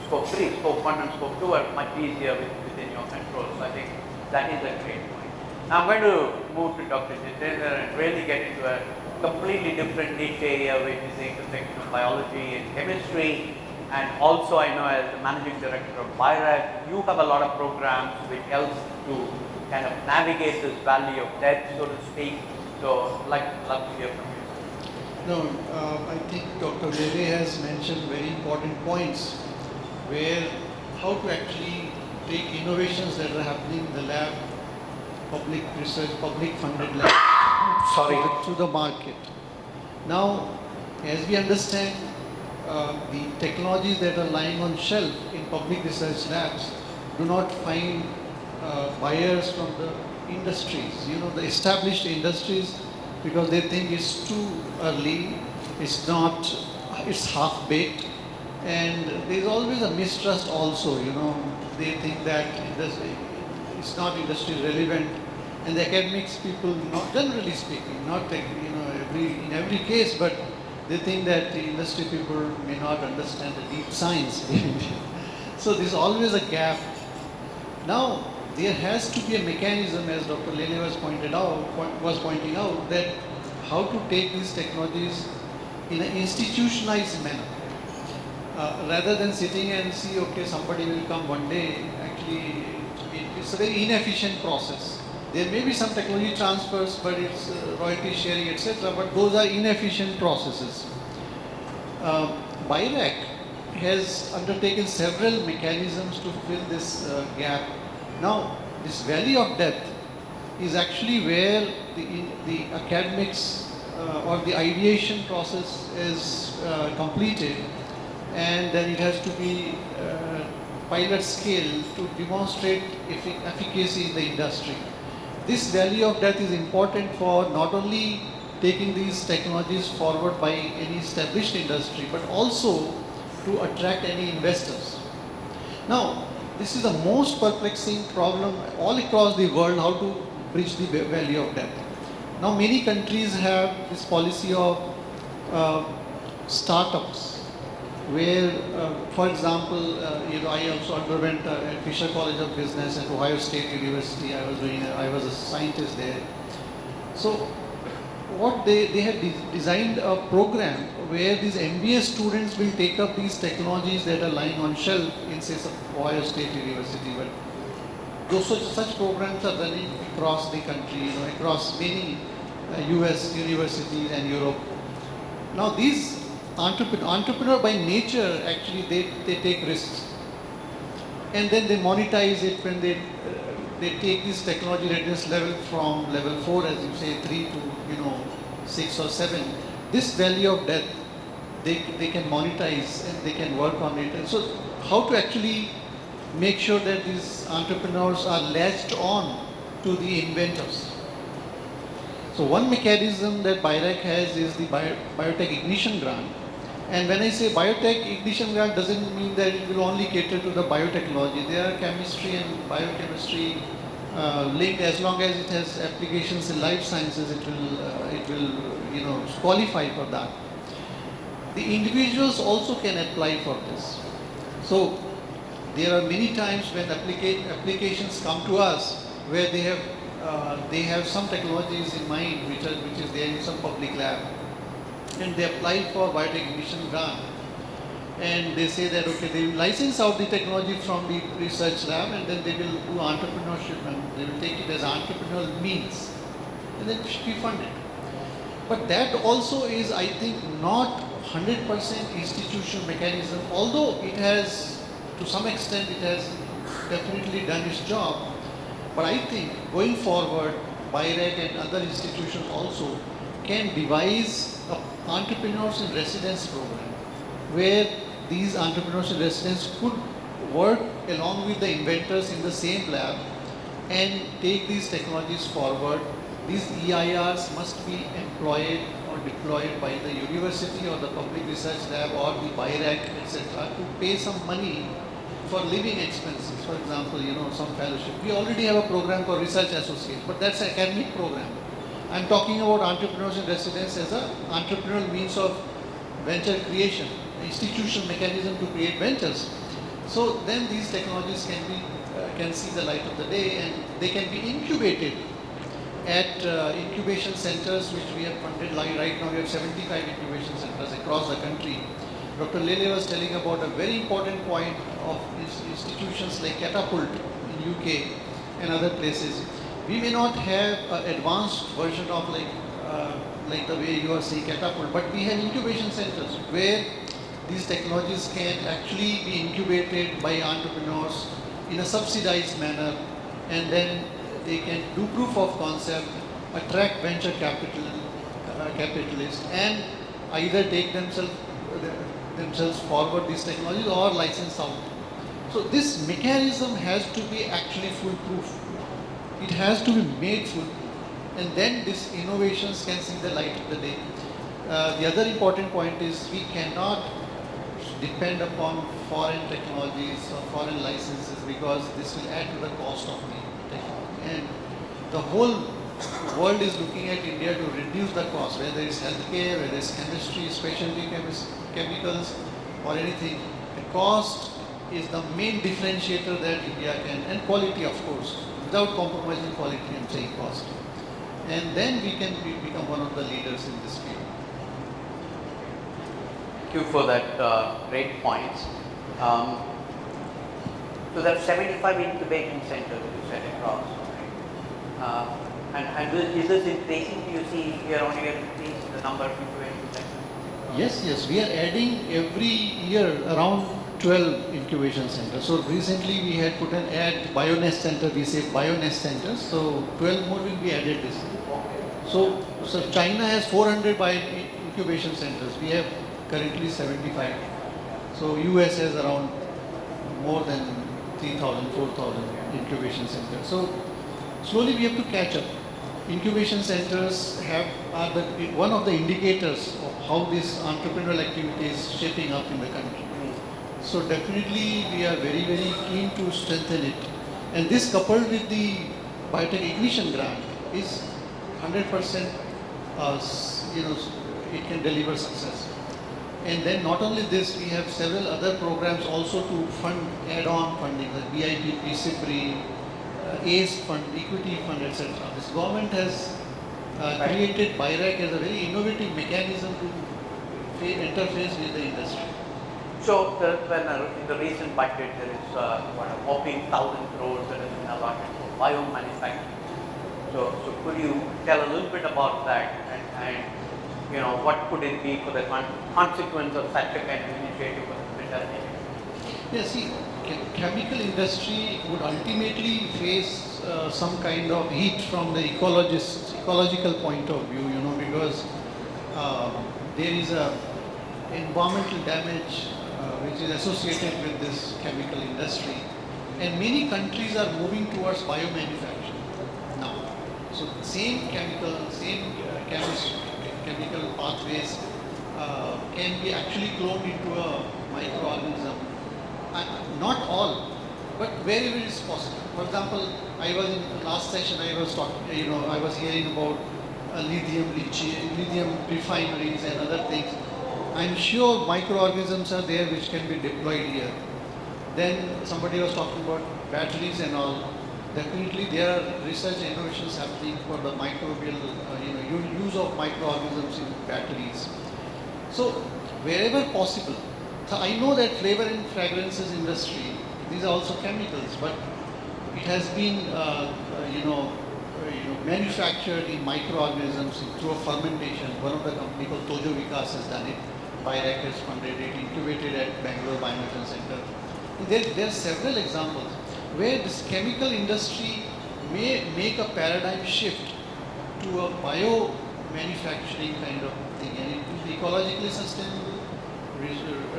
scope 3. Scope 1 and scope 2 are much easier within your control. So I think that is a great point. Now I'm going to move to Dr. Jitendra and really get into a completely different niche area, which is the intersection of biology and chemistry. And also I know as the managing director of BIRAC, you have a lot of programs which helps to kind of navigate this valley of death, so to speak. So I'd love to hear from you. No, I think Dr. Lele has mentioned very important points where how to actually take innovations that are happening in the lab, public research, public funded lab, to the market. Now, as we understand, the technologies that are lying on shelf in public research labs do not find buyers from the industries, the established industries, because they think it's too early, it's half-baked, and there's always a mistrust also, they think that it's not industry relevant, and the academics people, not generally speaking, not in every case, but they think that the industry people may not understand the deep science behind it. So there's always a gap. Now, there has to be a mechanism, as Dr. Lele was pointing out, that how to take these technologies in an institutionalized manner. Rather than sitting and see, okay, somebody will come one day, actually, it's a very inefficient process. There may be some technology transfers, but it's royalty sharing, etc., but those are inefficient processes. BIRAC has undertaken several mechanisms to fill this gap. Now, this valley of death is actually where the academics or the ideation process is completed, and then it has to be pilot scale to demonstrate efficacy in the industry. This valley of death is important for not only taking these technologies forward by any established industry, but also to attract any investors. Now, this is the most perplexing problem all across the world, how to bridge the valley of death. Now, many countries have this policy of startups, where, for example, I also underwent at Fisher College of Business at Ohio State University. I was a scientist there. So, what they had designed a program where these MBA students will take up these technologies that are lying on shelf in, say, Ohio State University. But those such programs are running across the country, across many US universities and Europe. Now, these entrepreneur by nature, actually, they take risks, and then they monetize it when they take this technology readiness level from level 4, as you say, 3 to 6 or 7. This valley of death, they can monetize and they can work on it. And so, how to actually make sure that these entrepreneurs are latched on to the inventors? So one mechanism that BIRAC has is the Biotech Ignition Grant. And when I say Biotech Ignition Grant, doesn't mean that it will only cater to the biotechnology. There are chemistry and biochemistry linked. As long as it has applications in life sciences, it will qualify for that. The individuals also can apply for this. So there are many times when applications come to us where they have some technologies in mind which is there in some public lab, and they apply for Biotech Ignition Grant, and they say that okay, they will license out the technology from the research lab, and then they will do entrepreneurship, and they will take it as entrepreneurial means, and then be funded. But that also is, I think, not 100% institutional mechanism, although it has, to some extent, it has definitely done its job. But I think going forward, BIRAC and other institutions also can devise an entrepreneurs in residence program where these entrepreneurs in residence could work along with the inventors in the same lab, and take these technologies forward. These EIRs must be employed or deployed by the university or the public research lab or the BIRAC, etc., to pay some money for living expenses. For example, some fellowship. We already have a program for research associate, but that's an academic program. I'm talking about entrepreneurs in residence as an entrepreneurial means of venture creation, institutional mechanism to create ventures. So then these technologies can see the light of the day, and they can be incubated at incubation centers which we have funded. Like right now we have 75 incubation centers across the country. Dr. Lele was telling about a very important point of institutions like Catapult in UK and other places. We may not have an advanced version of like the way you are saying Catapult, but we have incubation centers where these technologies can actually be incubated by entrepreneurs in a subsidized manner, and then they can do proof of concept, attract venture capitalists, and either take themselves forward these technologies or license out. So this mechanism has to be actually foolproof. It has to be made foolproof, and then these innovations can see the light of the day. The other important point is we cannot depend upon foreign technologies or foreign licenses, because this will add to the cost of the technology. And the whole world is looking at India to reduce the cost, whether it's healthcare, whether it's chemistry, specialty chemicals, or anything. The cost is the main differentiator that India can, and quality, of course, without compromising quality. I'm saying cost, and then we can become one of the leaders in this field. Thank you for that great points. So there are 75 incubation centers you said across, right? And is this increasing? Do you see year-on-year increase in the number of incubation centers? Yes, we are adding every year around 12 incubation centers. So recently we had put an ad, BioNest Center, we say BioNest Centers. So 12 more will be added this year. So China has 400 incubation centers. We have currently 75. So US has around more than 3,000, 4,000 incubation centers. So slowly we have to catch up. Incubation centers are one of the indicators of how this entrepreneurial activity is shaping up in the country. So definitely we are very, very keen to strengthen it. And this coupled with the Biotech Ignition Grant is 100%, it can deliver success. And then not only this, we have several other programs also to fund add-on funding, like BIPP, CIPRI, ACE fund, equity fund, etc. This government has created BIRAC as a very innovative mechanism to interface with the industry. So in the recent budget there is a whopping 1,000 crores that has been allotted for biomanufacturing. So could you tell a little bit about that, and what could it be for the consequence of such a kind of initiative for the industry? Yeah, see, chemical industry would ultimately face some kind of heat from the ecological point of view, because there is a environmental damage which is associated with this chemical industry, and many countries are moving towards biomanufacturing now. So same chemical pathways can be actually cloned into a microorganism. Not all, but wherever it is possible. For example, I was in the last session, I was talking, I was hearing about lithium refineries and other things. I'm sure microorganisms are there which can be deployed here. Then somebody was talking about batteries and all. Definitely there are research and innovations happening for the microbial, use of microorganisms in batteries. So wherever possible. So I know that flavor and fragrances industry, these are also chemicals, but it has been, manufactured in microorganisms through a fermentation. One of the company called Tojo Vikas has done it. BIRAC has funded it, incubated at Bangalore Biomaterial Center. There are several examples where this chemical industry may make a paradigm shift to a bio-manufacturing kind of thing, and it will be ecologically sustainable.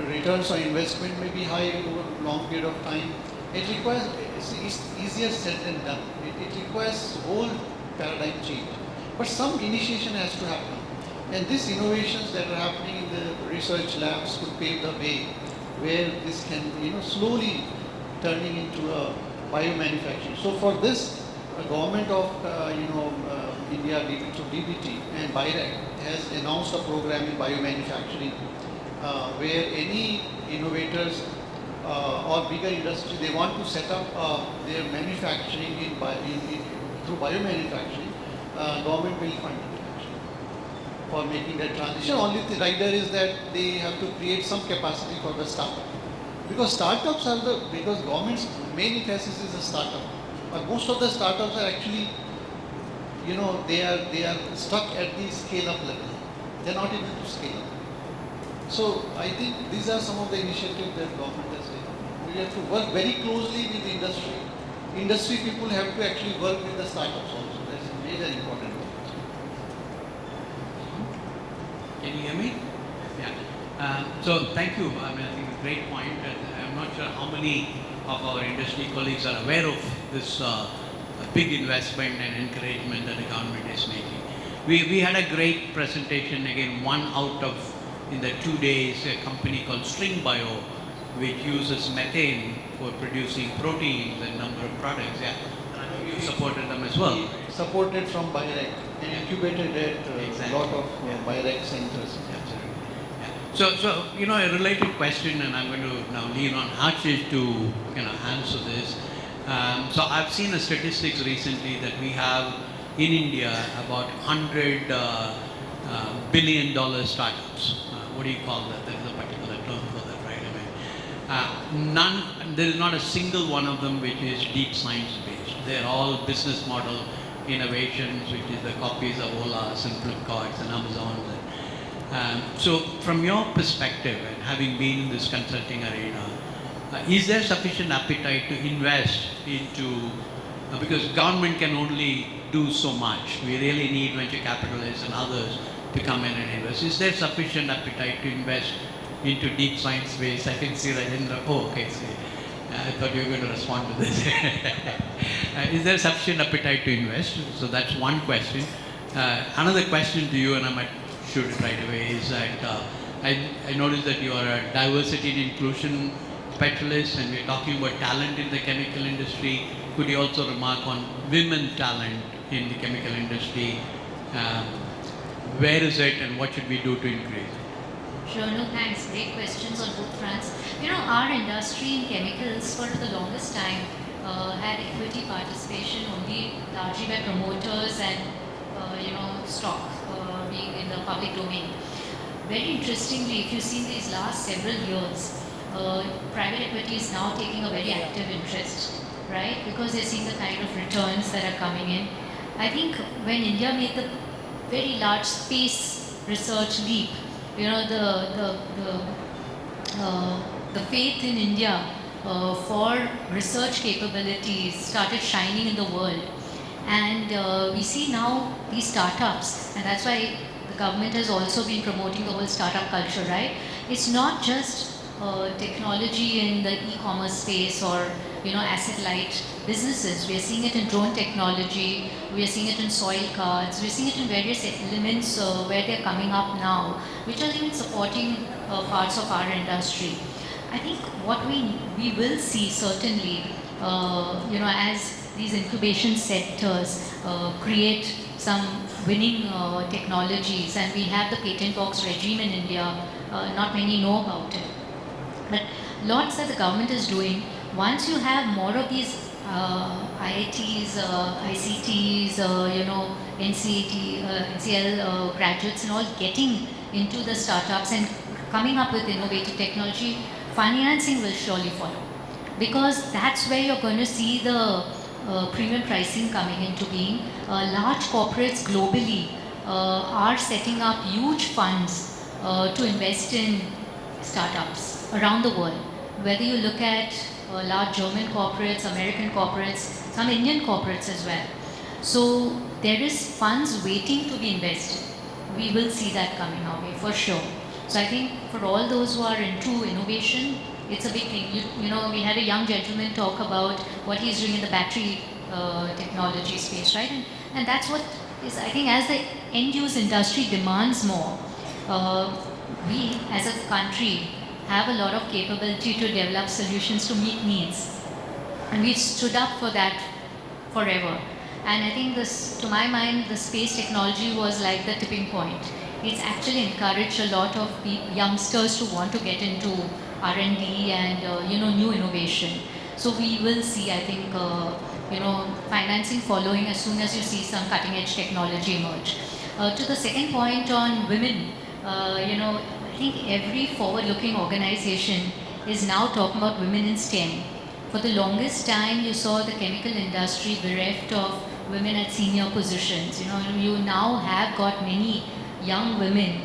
Returns on investment may be high over a long period of time, It requires, it's easier said than done. It requires whole paradigm change. But some initiation has to happen. And these innovations that are happening in the research labs could pave the way where this can, slowly turning into a biomanufacturing. So for this, the government of, India, through DBT and BIRAC has announced a program in biomanufacturing where any innovators or bigger industry, they want to set up their manufacturing through biomanufacturing, government will fund it actually for making that transition. Only thing right there is that they have to create some capacity for the startup. Because startups are because government's main emphasis is a startup. But most of the startups are actually, they are stuck at the scale-up level. They're not able to scale up. So I think these are some of the initiatives that government has taken. We have to work very closely with the industry. Industry people have to actually work with the startups also. That's a major important role. Can you hear me? Yeah. So thank you. I think a great point. I'm not sure how many of our industry colleagues are aware of this big investment and encouragement that the government is making. We had a great presentation, again, one out of, in the 2 days, a company called String Bio, which uses methane for producing proteins and number of products. Yeah. And I know you supported them as well. Supported from BIRAC and incubated at Exactly. a lot of BIRAC centers. Absolutely. Yeah. So a related question, and I'm going to now lean on Ashish to answer this. So I've seen the statistics recently that we have in India about $100 billion startups. What do you call that? There is a particular term for that, right? There is not a single one of them which is deep science based. They're all business model innovations, which is the copies of Ola's and Flipkart's and Amazon's. So from your perspective, and having been in this consulting arena, is there sufficient appetite to invest into, because government can only do so much. We really need venture capitalists and others to come in and invest. Is there sufficient appetite to invest into deep science space? I can see Rajendra. Oh, okay. See, I thought you were going to respond to this. Is there sufficient appetite to invest? So that's one question. Another question to you, and I might shoot it right away, is that I noticed that you are a diversity and inclusion specialist, and we're talking about talent in the chemical industry. Could you also remark on women talent in the chemical industry? Where is it, and what should we do to increase it? Sure, no thanks. Great questions on both fronts. Our industry in chemicals for the longest time had equity participation only largely by promoters and stock being in the public domain. Very interestingly, if you've seen these last several years, private equity is now taking a very active interest, right? Because they're seeing the kind of returns that are coming in. I think when India made the very large space research leap, the faith in India for research capabilities started shining in the world. And we see now these startups, and that's why the government has also been promoting the whole startup culture, right? It's not just technology in the e-commerce space or asset-light businesses. We are seeing it in drone technology, we are seeing it in soil cards, we are seeing it in various elements where they're coming up now, which are even supporting parts of our industry. I think what we will see certainly, as these incubation centers create some winning technologies, and we have the patent box regime in India, not many know about it. But lots that the government is doing, once you have more of these IITs, ICTs, NCL graduates and all getting into the startups and coming up with innovative technology, financing will surely follow. Because that's where you're going to see the premium pricing coming into being. Large corporates globally are setting up huge funds to invest in startups around the world. Whether you look at large German corporates, American corporates, some Indian corporates as well. So there is funds waiting to be invested. We will see that coming our way for sure. So I think for all those who are into innovation, it's a big thing. You know, we had a young gentleman talk about what he's doing in the battery technology space, right? And that's what is, I think, as the end-use industry demands more, we as a country have a lot of capability to develop solutions to meet needs. And we've stood up for that forever. And I think this, to my mind, the space technology was like the tipping point. It's actually encouraged a lot of youngsters to want to get into R&D and you know, new innovation. So we will see, I think, you know, financing following as soon as you see some cutting-edge technology emerge. To the second point on women, you know, I think every forward-looking organization is now talking about women in STEM. For the longest time, you saw the chemical industry bereft of women at senior positions. You know, you now have got many young women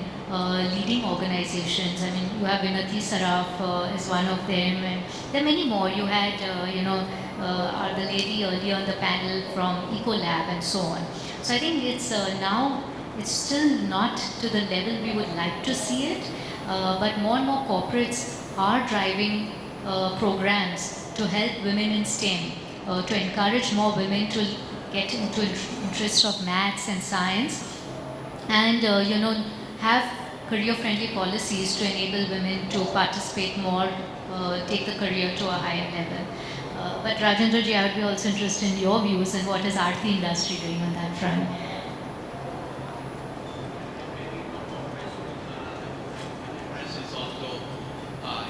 leading organizations. I mean, you have Vinati Saraf is one of them, and there are many more. You had, you know, the lady earlier on the panel from Ecolab and so on. So I think it's now, it's still not to the level we would like to see it, but more and more corporates are driving programs to help women in STEM, to encourage more women to get into interest of maths and science, and you know, have career-friendly policies to enable women to participate more, take the career to a higher level. But Rajendra ji, I would be also interested in your views and what is Aarti industry doing on that front. Is also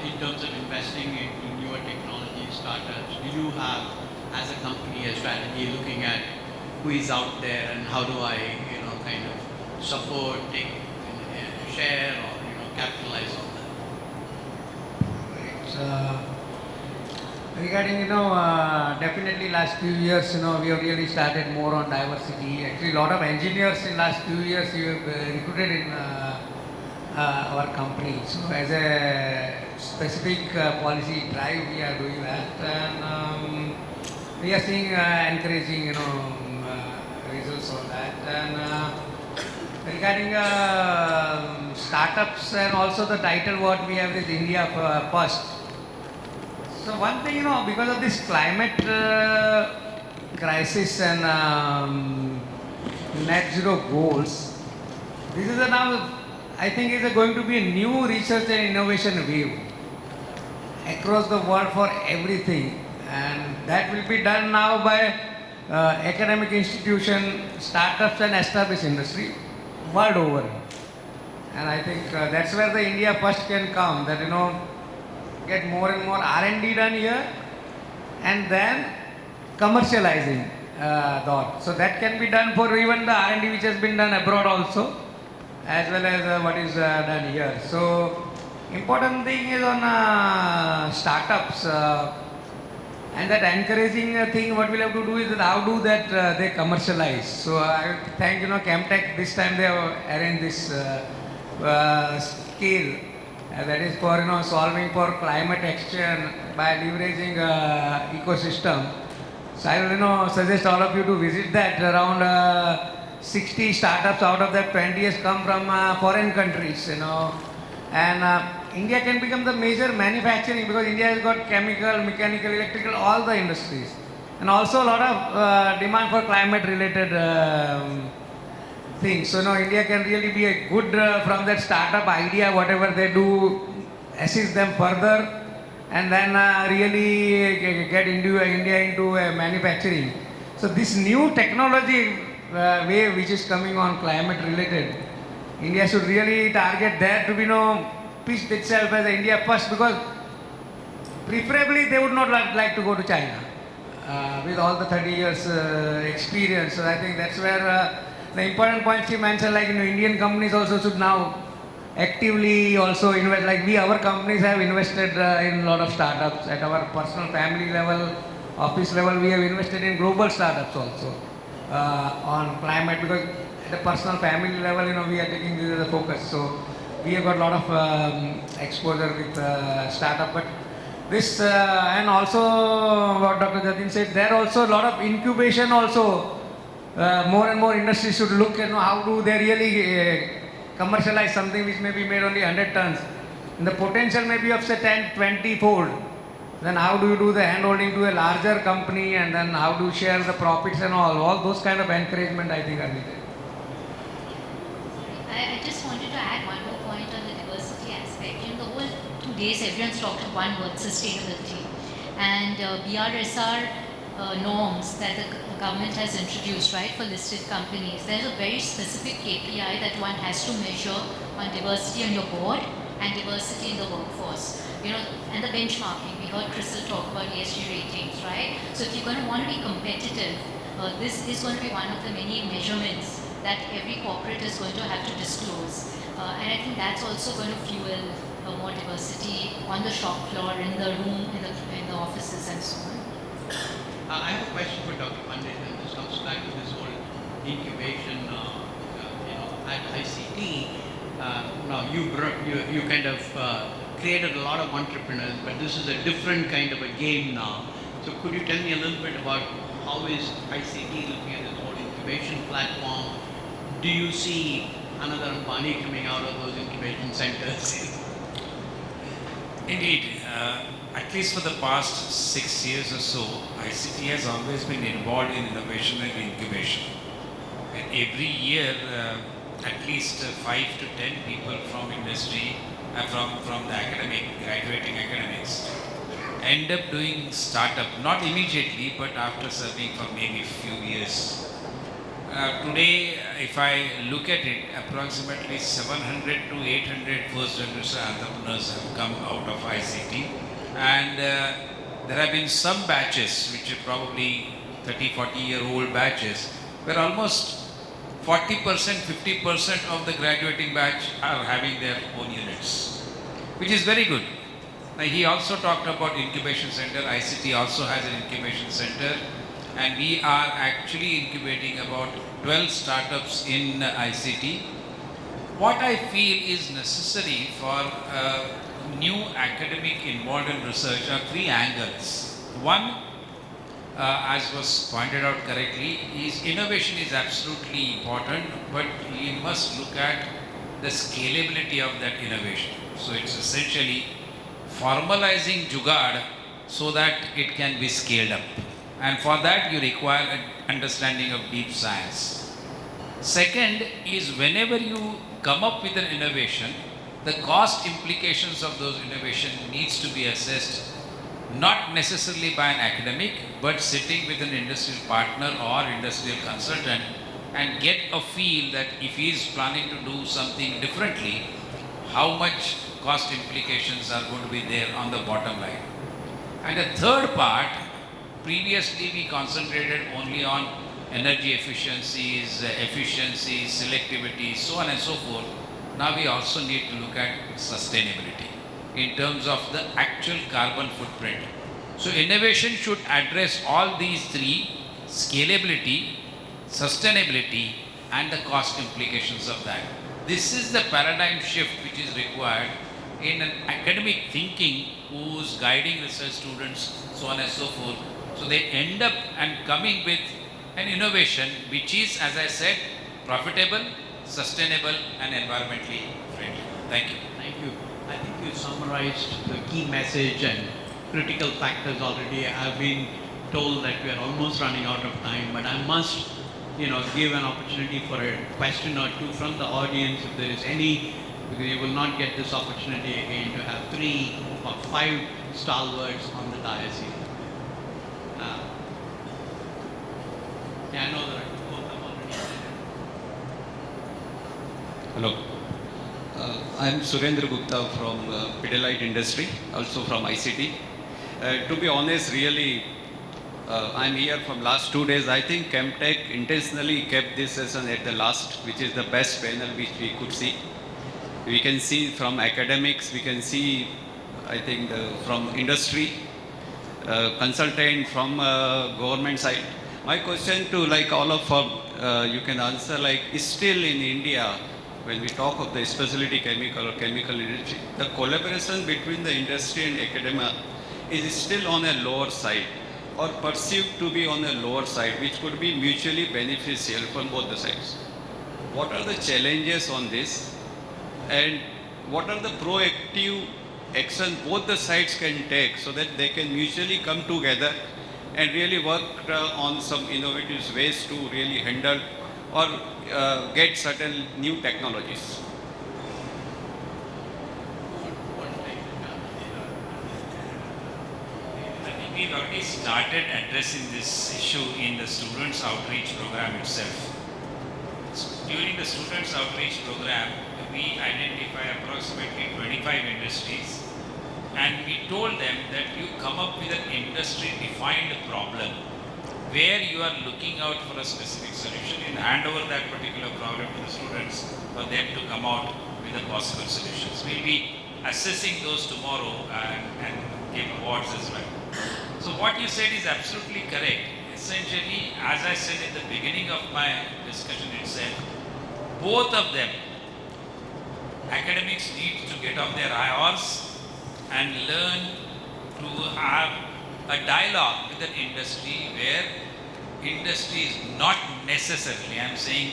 in terms of investing in newer technology startups, do you have, as a company, a strategy looking at who is out there and how do I, you know, kind of support, take, share, or, you know, capitalize on that? Regarding, you know, definitely last few years, you know, we have really started more on diversity. Actually, a lot of engineers in last few years we have recruited in our company. So as a specific policy drive, we are doing that, and we are seeing encouraging, you know, results on that. And regarding startups, and also the title what we have is India First. So one thing, you know, because of this climate crisis and net zero goals, this is now, I think, is going to be a new research and innovation wave across the world for everything, and that will be done now by academic institution, startups and established industry world over. And I think that's where the India First can come, that, you know, get more and more R&D done here and then commercializing that. So that can be done for even the R&D which has been done abroad also, as well as what is done here. So important thing is on startups, and that encouraging thing what we'll have to do is that how do that they commercialize. So I thank, you know, Chemtech, this time they have arranged this scale that is for, you know, solving for climate action by leveraging ecosystem. So I will, you know, suggest all of you to visit that. Around 60 startups out of that 20 has come from foreign countries, you know, and India can become the major manufacturing, because India has got chemical, mechanical, electrical, all the industries, and also a lot of demand for climate related things. So, you know, India can really be a good from that startup idea, whatever they do, assist them further, and then really get into India into manufacturing. So this new technology wave which is coming on climate related, India should really target that to be, you know, pitched itself as India First, because preferably they would not like to go to China with all the 30 years experience. So I think that's where the important points you mentioned, like, you know, Indian companies also should now actively also invest. Like our companies have invested in a lot of startups at our personal family level, office level. We have invested in global startups also on climate, because at the personal family level, you know, we are taking this as a focus. So we have got a lot of exposure with startup, but this and also what Dr. Jatin said, there also a lot of incubation also. More and more industries should look, you know, how do they really commercialize something which may be made only 100 tons. and the potential may be of say 10, 20 fold, then how do you do the hand-holding to a larger company, and then how do you share the profits and all those kind of encouragement I think are needed. I just wanted to add one more point on the diversity aspect. The whole 2 days, everyone's talked one word, sustainability. And BRSR norms that the government has introduced, right, for listed companies, there's a very specific KPI that one has to measure on diversity on your board and diversity in the workforce. And the benchmarking, we heard Crystal talk about ESG ratings, right? So if you're going to want to be competitive, this is going to be one of the many measurements that every corporate is going to have to disclose. And I think that's also going to fuel more diversity on the shop floor, in the room, in the offices and so on. I have a question for Dr. Pandit, and this comes back to this whole incubation, at ICT. Now, you kind of created a lot of entrepreneurs, but this is a different kind of a game now. So could you tell me a little bit about how is ICT looking at this whole incubation platform? Do you see another Ambani coming out of those incubation centers? Indeed, at least for the past 6 years or so, ICT has always been involved in innovation and incubation. And every year, at least 5 to 10 people from industry, from the graduating academics, end up doing startup, not immediately, but after serving for maybe a few years. Today, if I look at it, approximately 700 to 800 first generation entrepreneurs have come out of ICT, and there have been some batches which are probably 30-40-year-old batches, where almost 40%, 50% of the graduating batch are having their own units, which is very good. Now, he also talked about incubation center. ICT also has an incubation center, and we are actually incubating about 12 startups in ICT. What I feel is necessary for new academic involved in research are 3 angles. One, as was pointed out correctly, is innovation is absolutely important, but we must look at the scalability of that innovation. So it's essentially formalizing Jugaad so that it can be scaled up. And for that you require an understanding of deep science. Second is, whenever you come up with an innovation, the cost implications of those innovation needs to be assessed, not necessarily by an academic, but sitting with an industrial partner or industrial consultant and get a feel that if he is planning to do something differently, how much cost implications are going to be there on the bottom line. And the third part, previously we concentrated only on energy efficiencies, selectivity, so on and so forth. Now we also need to look at sustainability in terms of the actual carbon footprint. So innovation should address all these 3: scalability, sustainability, and the cost implications of that. This is the paradigm shift which is required in an academic thinking who's guiding research students, so on and so forth. So they end up and coming with an innovation which is, as I said, profitable, sustainable, and environmentally friendly. Thank you. Thank you. I think you summarized the key message and critical factors already. I've been told that we are almost running out of time, but I must, give an opportunity for a question or two from the audience, if there is any, because you will not get this opportunity again to have 3 or 5 stalwarts on the dais here. I know that both have already said it. Hello. I'm Surendra Gupta from Pidilite Industry, also from ICT. To be honest, really, I'm here from last 2 days. I think Chemtech intentionally kept this session at the last, which is the best panel which we could see. We can see from academics, we can see, I think, from industry, consultant, from government side. My question to all of you can answer, is still in India, when we talk of the specialty chemical or chemical industry, the collaboration between the industry and academia is still on a lower side, or perceived to be on a lower side, which could be mutually beneficial from both the sides. What are the challenges on this? And what are the proactive actions both the sides can take so that they can mutually come together and really work on some innovative ways to really handle or get certain new technologies? I think we've already started addressing this issue in the students' outreach program itself. During the students' outreach program, we identify approximately 25 industries, and we told them that you come up with an industry-defined problem where you are looking out for a specific solution and hand over that particular problem to the students for them to come out with the possible solutions. We'll be assessing those tomorrow and give awards as well. So what you said is absolutely correct. Essentially, as I said in the beginning of my discussion itself, both of them, academics need to get off their high horse and learn to have a dialogue with an industry where industry is not necessarily, I am saying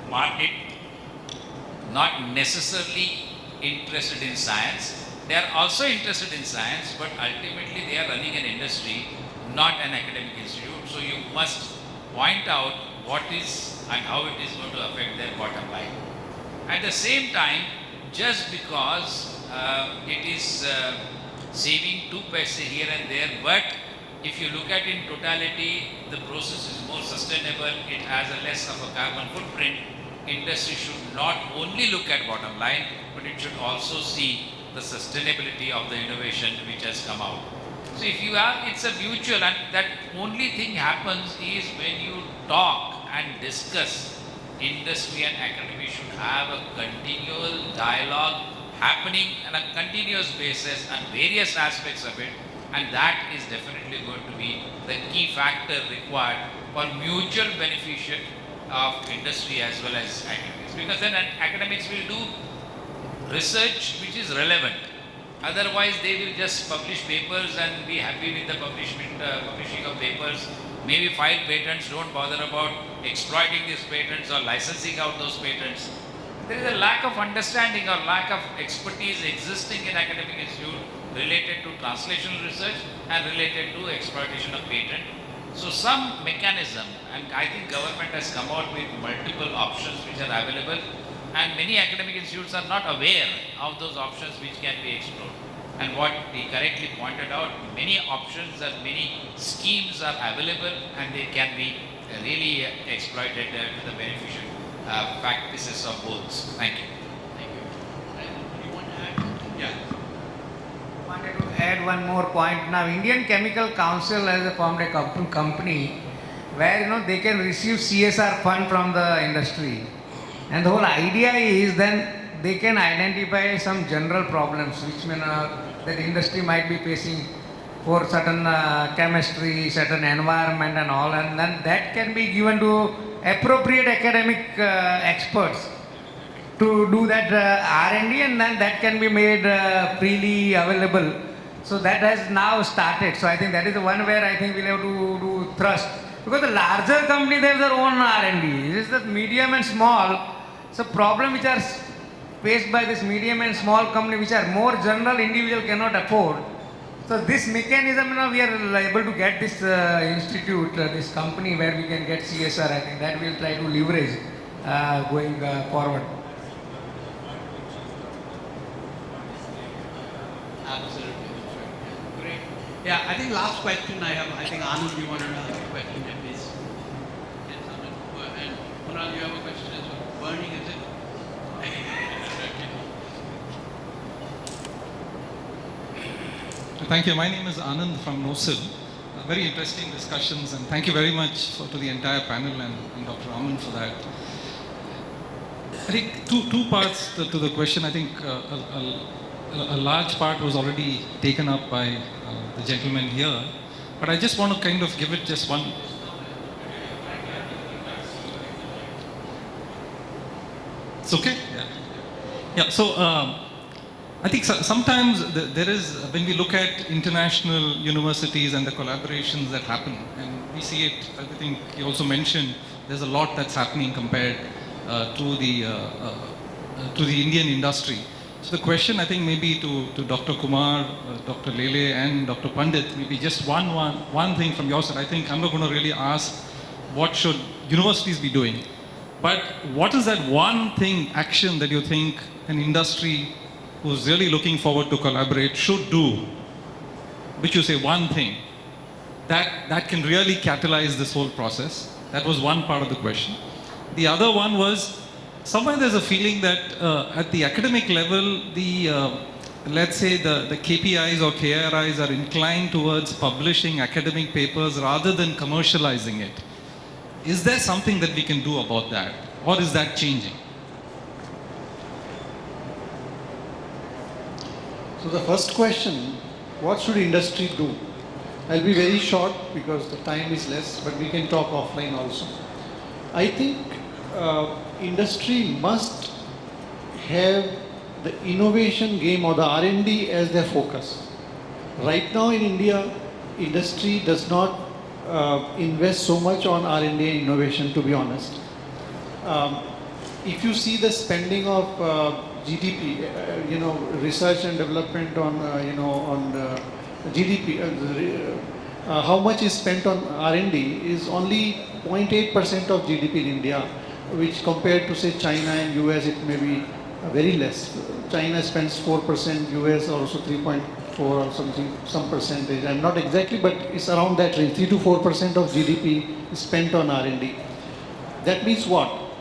market, not necessarily interested in science. They are also interested in science, but ultimately they are running an industry, not an academic institute. So you must point out what is and how it is going to affect their bottom line. At the same time, just because it is saving 2 paise here and there, but if you look at in totality, the process is more sustainable, it has a less of a carbon footprint. Industry should not only look at bottom line, but it should also see the sustainability of the innovation which has come out. So if you are, it's a mutual, and that only thing happens is when you talk and discuss, industry and academia should have a continual dialogue happening on a continuous basis on various aspects of it, and that is definitely going to be the key factor required for mutual beneficial of industry as well as academics. Because then academics will do research which is relevant. Otherwise, they will just publish papers and be happy with the publishing of papers. Maybe file patents, don't bother about exploiting these patents or licensing out those patents. There is a lack of understanding or lack of expertise existing in academic institute related to translational research and related to exploitation of patent. So some mechanism, and I think government has come out with multiple options which are available, and many academic institutes are not aware of those options which can be explored. And what he correctly pointed out, many options and many schemes are available and they can be really exploited to the beneficial practices of both. Thank you. Thank you. Do you want to add? Yeah. I wanted to add one more point. Now, Indian Chemical Council has formed a company where they can receive CSR fund from the industry, and the whole idea is then they can identify some general problems which that industry might be facing for certain chemistry, certain environment and all, and then that can be given to appropriate academic experts to do that R&D, and then that can be made freely available. So that has now started. So I think that is the one where I think we'll have to do thrust. Because the larger company, they have their own R&D. This is the medium and small. So problem which are faced by this medium and small company, which are more general, individual cannot afford. So this mechanism, we are able to get this institute, this company where we can get CSR. I think that we'll try to leverage going forward. Absolutely. Great. Yeah, I think last question I have, I think Anil, you wanted to ask a question, please. Yes, Anil. And Kunal, you have a question as well. Burning, is it? Thank you. My name is Anand from NOSIL. Very interesting discussions, and thank you very much to the entire panel and Dr. Raman for that. I think two parts to the question. I think a large part was already taken up by the gentleman here, but I just want to kind of give it just one. It's okay? Yeah. So I think sometimes there is, when we look at international universities and the collaborations that happen, and we see it, I think you also mentioned, there's a lot that's happening compared to the Indian industry. So the question, I think, maybe to Dr. Kumar, Dr. Lele, and Dr. Pandit, maybe just one thing from your side. I think I'm not going to really ask what should universities be doing, but what is that one thing, action that you think an industry who's really looking forward to collaborate should do, which you say one thing, that can really catalyze this whole process? That was one part of the question. The other one was, somewhere there's a feeling that at the academic level, let's say the KPIs or KRIs are inclined towards publishing academic papers rather than commercializing it. Is there something that we can do about that? Or is that changing? So the first question, what should industry do? I'll be very short because the time is less, but we can talk offline also. I think industry must have the innovation game or the R&D as their focus. Right now in India, industry does not invest so much on R&D and innovation, to be honest. If you see the spending of GDP, research and development on, on GDP, how much is spent on R&D is only 0.8% of GDP in India, which compared to say China and US, it may be very less. China spends 4%, US also 3.4 or something, some percentage. I'm not exactly, but it's around that range. 3 to 4% of GDP is spent on R&D. That means what?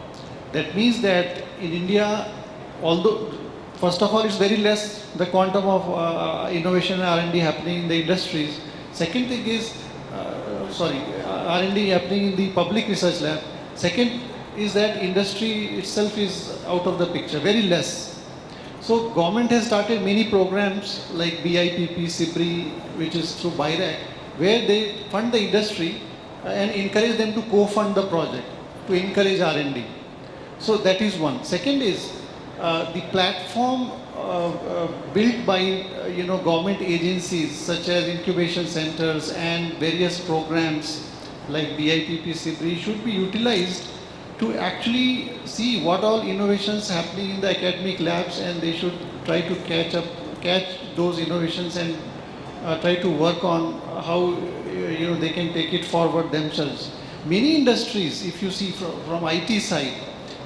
That means that in India, although first of all it's very less the quantum of innovation and R&D happening in the industries. Second thing is, R&D happening in the public research lab. Second is that industry itself is out of the picture, very less. So government has started many programs like BIPP, SIBRI, which is through BIRAC, where they fund the industry and encourage them to co-fund the project, to encourage R&D. So that is one. Second is the platform built by government agencies such as incubation centers and various programs like BIPP, SIBRI should be utilized to actually see what all innovations happening in the academic labs, and they should try to catch those innovations and try to work on how they can take it forward themselves. Many industries, if you see from IT side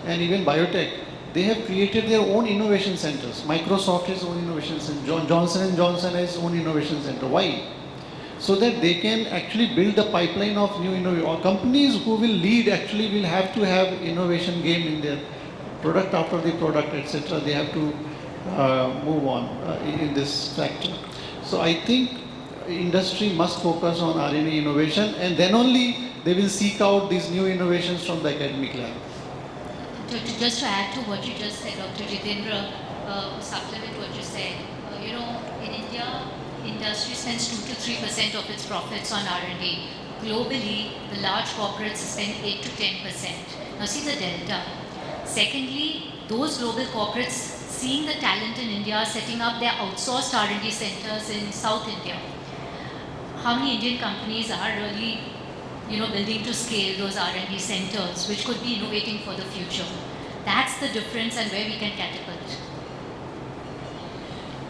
and even biotech, they have created their own innovation centers. Microsoft has own innovation center. Johnson & Johnson has own innovation center. Why? So that they can actually build the pipeline of new innovation. Or companies who will lead actually will have to have innovation game in their product after the product, etc. They have to move on in this factor. So I think industry must focus on R&D innovation, and then only they will seek out these new innovations from the academic lab. Just to add to what you just said, Dr. Jitendra, supplement what you said, in India, industry spends 2 to 3% of its profits on R&D. Globally, the large corporates spend 8 to 10%. Now see the delta. Secondly, those global corporates seeing the talent in India, setting up their outsourced R&D centers in South India. How many Indian companies are really building to scale those R&D centers, which could be innovating for the future? That's the difference and where we can catapult.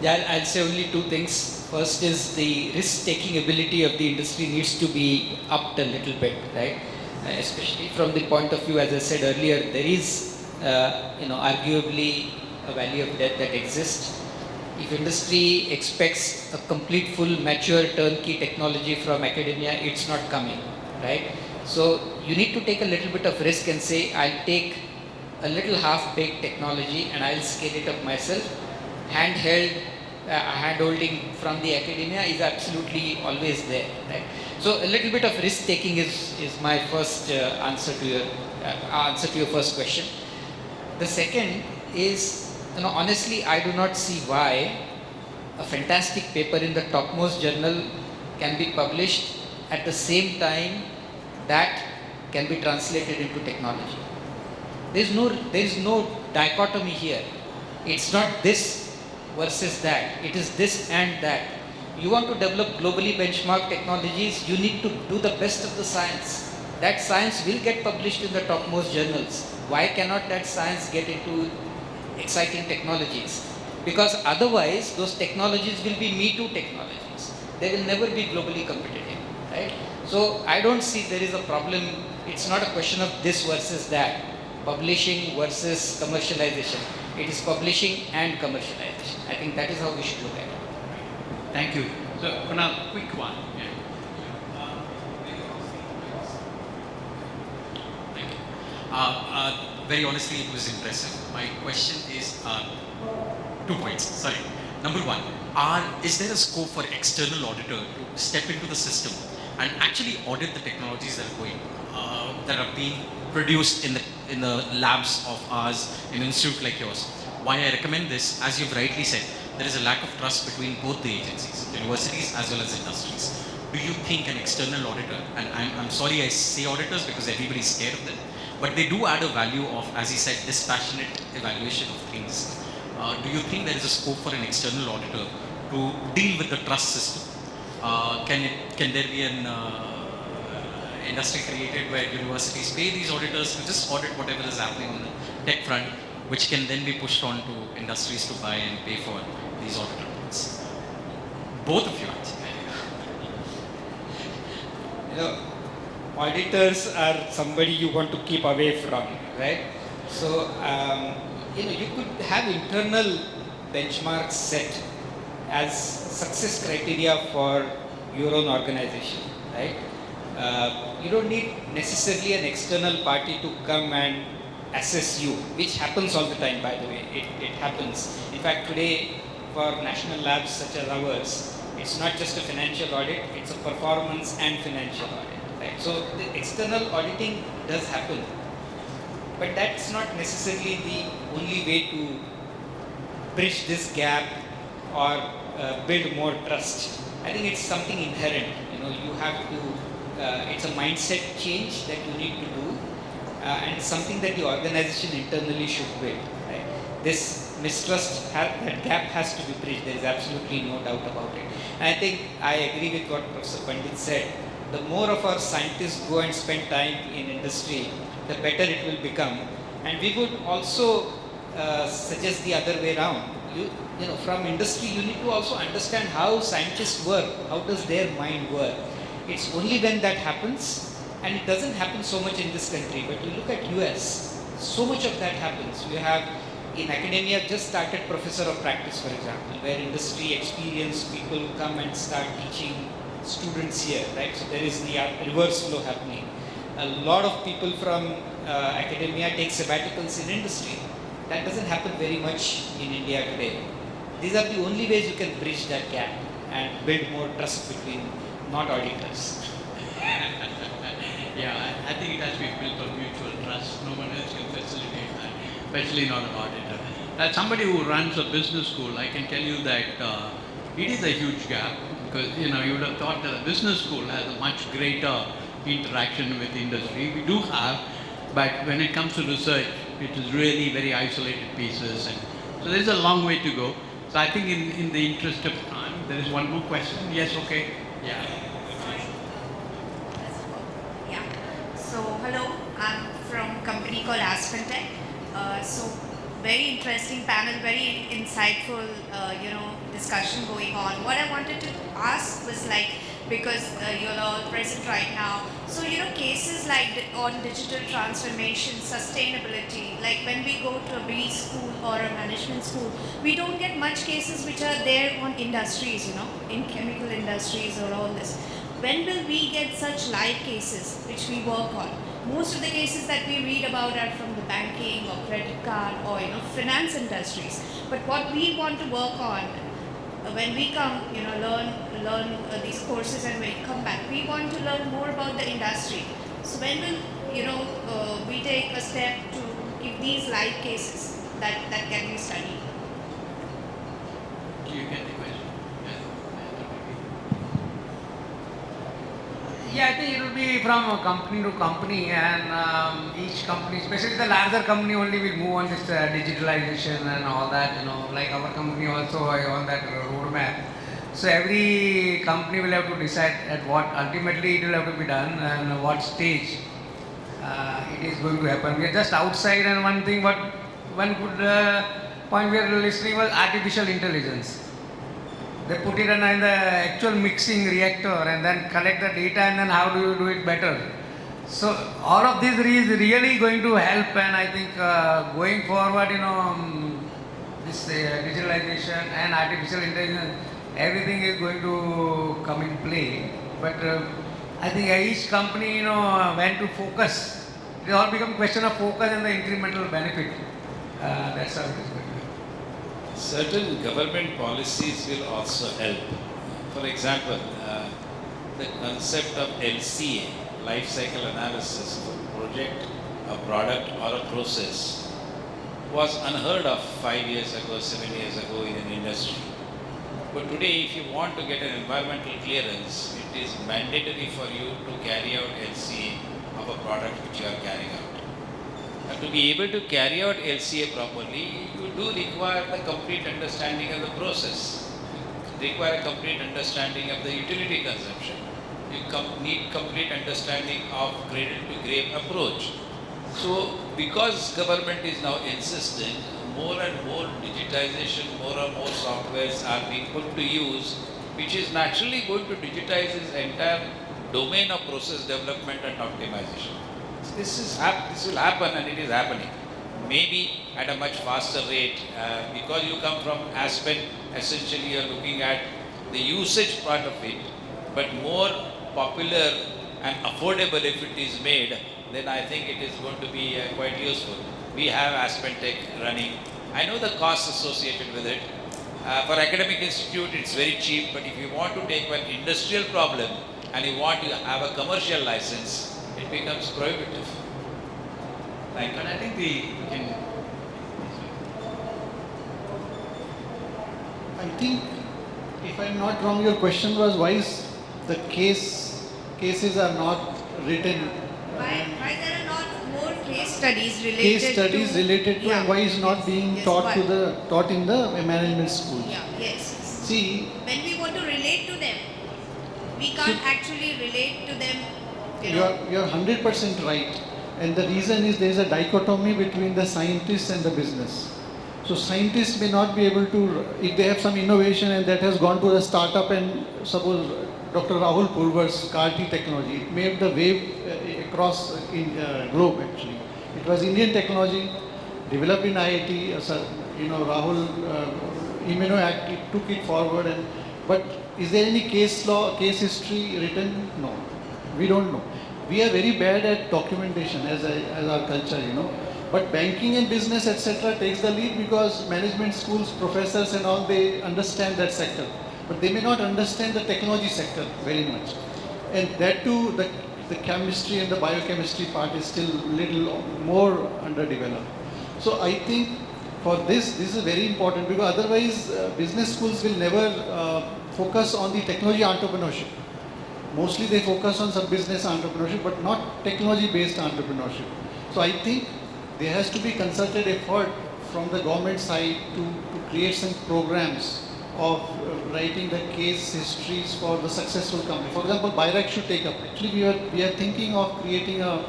Yeah, I'll say only two things. First is the risk-taking ability of the industry needs to be upped a little bit, right? Especially from the point of view, as I said earlier, there is, arguably a valley of death that exists. If industry expects a complete, full, mature, turnkey technology from academia, it's not coming, right? So you need to take a little bit of risk and say, I'll take a little half-baked technology and I'll scale it up myself. Hand-holding from the academia is absolutely always there, right? So a little bit of risk-taking is my first answer to your first question. The second is, honestly, I do not see why a fantastic paper in the topmost journal can be published at the same time that can be translated into technology. There is no dichotomy here. It's not this versus that. It is this and that. You want to develop globally benchmark technologies, you need to do the best of the science. That science will get published in the topmost journals. Why cannot that science get into exciting technologies? Because otherwise those technologies will be me too technologies. They will never be globally competitive, right? So I don't see there is a problem. It's not a question of this versus that, publishing versus commercialization. It is publishing and commercialization. I think that is how we should look at it. Thank you. So, Kunal, quick one. Yeah. Thank you. Very honestly, it was impressive. My question is 2 points. Sorry. Number one, is there a scope for external auditor to step into the system and actually audit the technologies that are being produced in the labs of ours, in an institute like yours? Why I recommend this, as you've rightly said, there is a lack of trust between both the agencies, universities as well as industries. Do you think an external auditor, and I'm sorry I say auditors because everybody's scared of them, but they do add a value of, as he said, dispassionate evaluation of things. Do you think there is a scope for an external auditor to deal with the trust system? Can there be an industry created where universities pay these auditors to just audit whatever is happening on the tech front, which can then be pushed on to industries to buy and pay for these audit reports? Both of you, actually. You know, auditors are somebody you want to keep away from, right? So, you could have internal benchmarks set as success criteria for your own organization, right? You don't need necessarily an external party to come and assess you, which happens all the time, by the way. It happens. In fact, today, for national labs such as ours, it's not just a financial audit, it's a performance and financial audit, right? So the external auditing does happen, but that's not necessarily the only way to bridge this gap or build more trust. I think it's something inherent. You have to, it's a mindset change that you need to do, and something that the organization internally should build, right? This mistrust, that gap has to be bridged. There is absolutely no doubt about it. And I think I agree with what Professor Pandit said. The more of our scientists go and spend time in industry, the better it will become. And we would also suggest the other way around. From industry, you need to also understand how scientists work. How does their mind work? It's only when that happens, and it doesn't happen so much in this country, but you look at US, so much of that happens. We have, in academia, just started Professor of Practice, for example, where industry experienced people come and start teaching students here, right? So there is the reverse flow happening. A lot of people from academia take sabbaticals in industry. That doesn't happen very much in India today. These are the only ways you can bridge that gap and build more trust between not auditors. Yeah, I think it has to be built on mutual trust. No one else can facilitate that, especially not an auditor. As somebody who runs a business school, I can tell you that it is a huge gap, because you would have thought that a business school has a much greater interaction with industry. We do have, but when it comes to research, it is really very isolated pieces, and so there is a long way to go. So I think in the interest of time, there is one more question. Yes, okay. Yeah. Yeah. So hello, I'm from a company called Aspentech. So very interesting panel, very insightful, discussion going on. What I wanted to ask was because you're all present right now. So, cases like on digital transformation, sustainability, like when we go to a B school or a management school, we don't get much cases which are there on industries, in chemical industries or all this. When will we get such live cases which we work on? Most of the cases that we read about are from the banking or credit card or, finance industries. But what we want to work on, when we come, learn these courses, and when we come back, we want to learn more about the industry. So when will, we take a step to give these live cases that can be studied? Do you get the question? Yeah, I think it will be from company to company, and each company, especially the larger company, only will move on this digitalization and all that. Like our company also on that roadmap. So every company will have to decide at what ultimately it will have to be done and what stage it is going to happen. We are just outside, and one thing, but one could point we are listening was artificial intelligence. They put it in the actual mixing reactor and then collect the data and then how do you do it better. So all of this is really going to help, and I think going forward, this digitalization and artificial intelligence, everything is going to come in play. But I think each company, when to focus. It all become question of focus and the incremental benefit. That's how it is going to be. Certain government policies will also help. For example, the concept of LCA, life cycle analysis of a project, a product or a process was unheard of 5 years ago, 7 years ago in an industry. But today, if you want to get an environmental clearance, it is mandatory for you to carry out LCA of a product which you are carrying out. And to be able to carry out LCA properly, you do require the complete understanding of the process. You require a complete understanding of the utility consumption. You need complete understanding of cradle to grave approach. So, because government is now insisting, more and more digitization, more and more softwares are being put to use, which is naturally going to digitize this entire domain of process development and optimization. So this will happen, and it is happening. Maybe at a much faster rate, because you come from Aspen, essentially you are looking at the usage part of it, but more popular and affordable if it is made, then I think it is going to be quite useful. We have Aspen Tech running. I know the costs associated with it. For academic institute, it's very cheap, but if you want to take an industrial problem and you want to have a commercial license, it becomes prohibitive. Thank you. And I think I think, if I'm not wrong, your question was why is the cases are not written. Why there are not more case studies related Case studies related to yeah, and why is not being yes, taught why? taught in the management schools. Yeah, yes. See, When we want to relate to them, we can't actually relate to them. you're 100% right, and the reason is there is a dichotomy between the scientists and the business. So scientists may not be able to, if they have some innovation and that has gone to a startup, and suppose Dr. Rahul Pulvar's CAR-T technology, it made the wave across in globe actually. It was Indian technology developed in IIT. Rahul ImmunoAct, it took it forward, but is there any case history written? No, we don't know. We are very bad at documentation as our culture, But banking and business, etc., takes the lead because management schools, professors, and all, they understand that sector, but they may not understand the technology sector very much, and that too, the chemistry and the biochemistry part is still little more underdeveloped. So I think for this is very important, because otherwise business schools will never focus on the technology entrepreneurship. Mostly they focus on some business entrepreneurship, but not technology-based entrepreneurship. So I think there has to be concerted effort from the government side to create some programs of writing the case histories for the successful company. For example, BIRAC should take up. Actually, we are thinking of creating a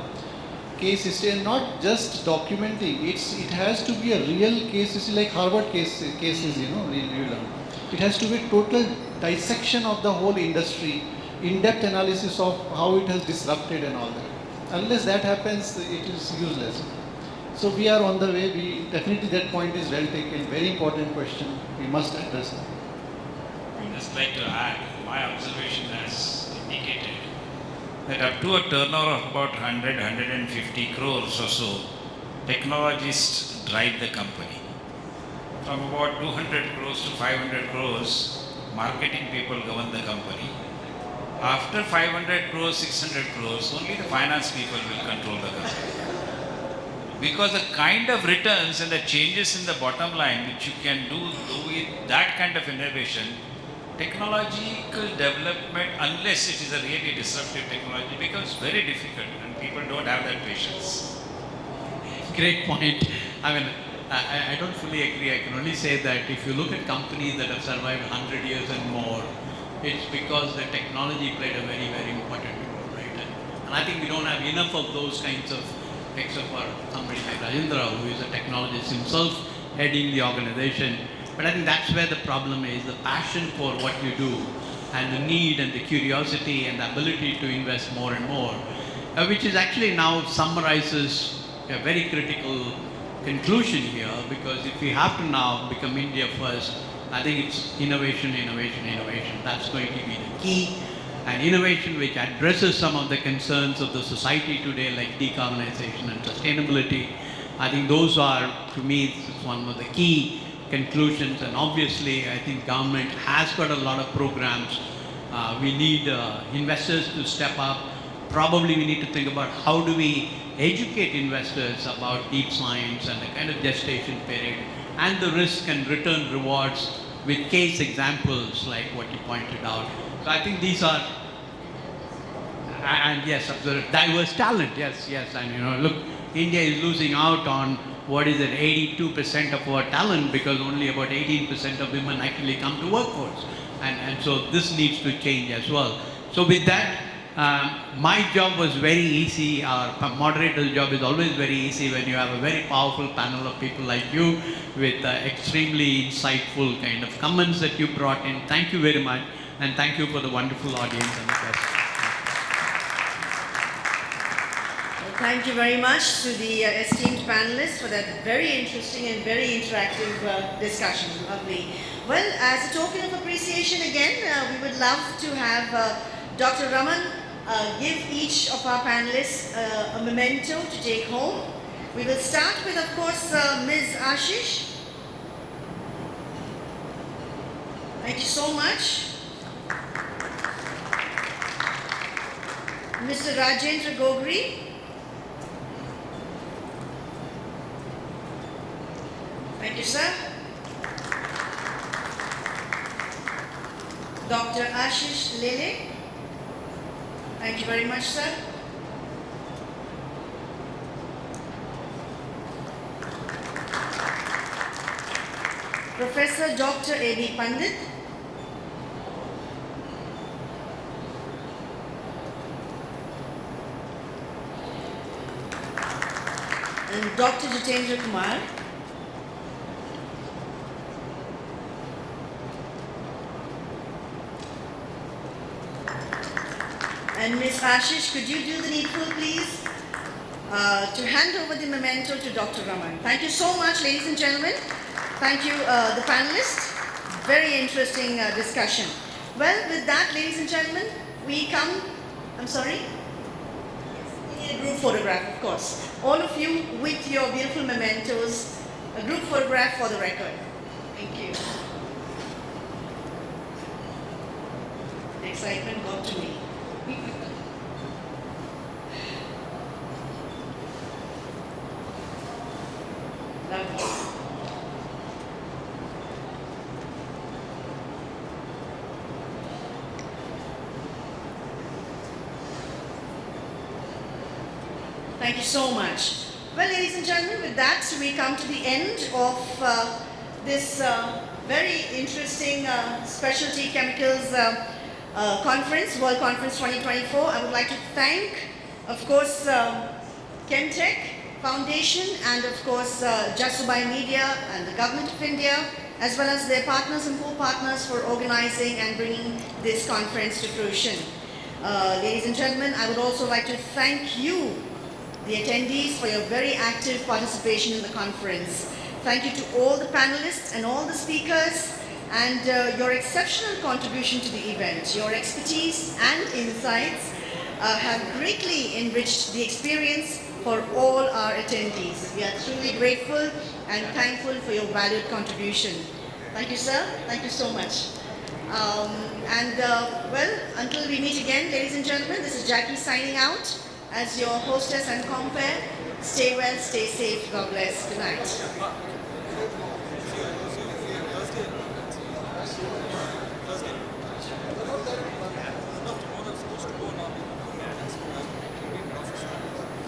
case history and not just documenting. It has to be a real case history, like Harvard cases, you learn. It has to be total dissection of the whole industry, in-depth analysis of how it has disrupted and all that. Unless that happens, it is useless. So we are on the way. Definitely that point is well taken. Very important question. We must address that. I'd just like to add, my observation has indicated that up to a turnover of about 150 crores or so, technologists drive the company. From about 200 crores to 500 crores, marketing people govern the company. After 500 crores, 600 crores, only the finance people will control the company. Because the kind of returns and the changes in the bottom line which you can do with that kind of innovation, technological development, unless it is a really disruptive technology, becomes very difficult and people don't have that patience. Great point. I don't fully agree. I can only say that if you look at companies that have survived 100 years and more, it's because the technology played a very, very important role, right? And I think we don't have enough of those kinds of, except for somebody like Rajendra, who is a technologist himself, heading the organization. But I think that's where the problem is, the passion for what you do and the need and the curiosity and the ability to invest more and more, which is actually now summarizes a very critical conclusion here, because if we have to now become India first, I think it's innovation, innovation, innovation. That's going to be the key. And innovation which addresses some of the concerns of the society today, like decarbonization and sustainability. I think those are, to me, one of the key conclusions. And obviously, I think government has got a lot of programs. We need investors to step up. Probably we need to think about how do we educate investors about deep science and the kind of gestation period and the risk and return rewards with case examples like what you pointed out. So I think these are, and yes, diverse talent, yes, and look, India is losing out on what is it, 82% of our talent, because only about 18% of women actually come to workforce. And so this needs to change as well. So with that, my job was very easy. Our moderator's job is always very easy when you have a very powerful panel of people like you with extremely insightful kind of comments that you brought in. Thank you very much, and thank you for the wonderful audience and the questions. Thank you very much to the esteemed panelists for that very interesting and very interactive discussion. Lovely. Well, as a token of appreciation again, we would love to have Dr. Raman give each of our panelists a memento to take home. We will start with, of course, Ms. Ashish. Thank you so much. Mr. Rajendra Gogri. Thank you, sir. Dr. Ashish Lele. Thank you very much, sir. Professor Dr. A.B. Pandit. And Dr. Jitendra Kumar. And Ms. Ashish, could you do the needful, please, to hand over the memento to Dr. Raman. Thank you so much, ladies and gentlemen. Thank you, the panelists. Very interesting discussion. Well, with that, ladies and gentlemen, we come, I'm sorry? We need a group photograph, of course. All of you with your beautiful mementos, a group photograph for the record. Thank you. Excitement got to me. Lovely. Thank you so much. Well, ladies and gentlemen, with that, we come to the end of this very interesting specialty chemicals conference, World Conference 2024. I would like to thank, of course, Chemtech Foundation and, of course, Jasubai Media and the Government of India, as well as their partners and co-partners for organizing and bringing this conference to fruition. Ladies and gentlemen, I would also like to thank you, the attendees, for your very active participation in the conference. Thank you to all the panelists and all the speakers, and your exceptional contribution to the event. Your expertise and insights have greatly enriched the experience for all our attendees. We are truly grateful and thankful for your valued contribution. Thank you, sir. Thank you so much. Well, until we meet again, ladies and gentlemen, this is Jackie signing out as your hostess and compere. Stay well, stay safe. God bless. Good night.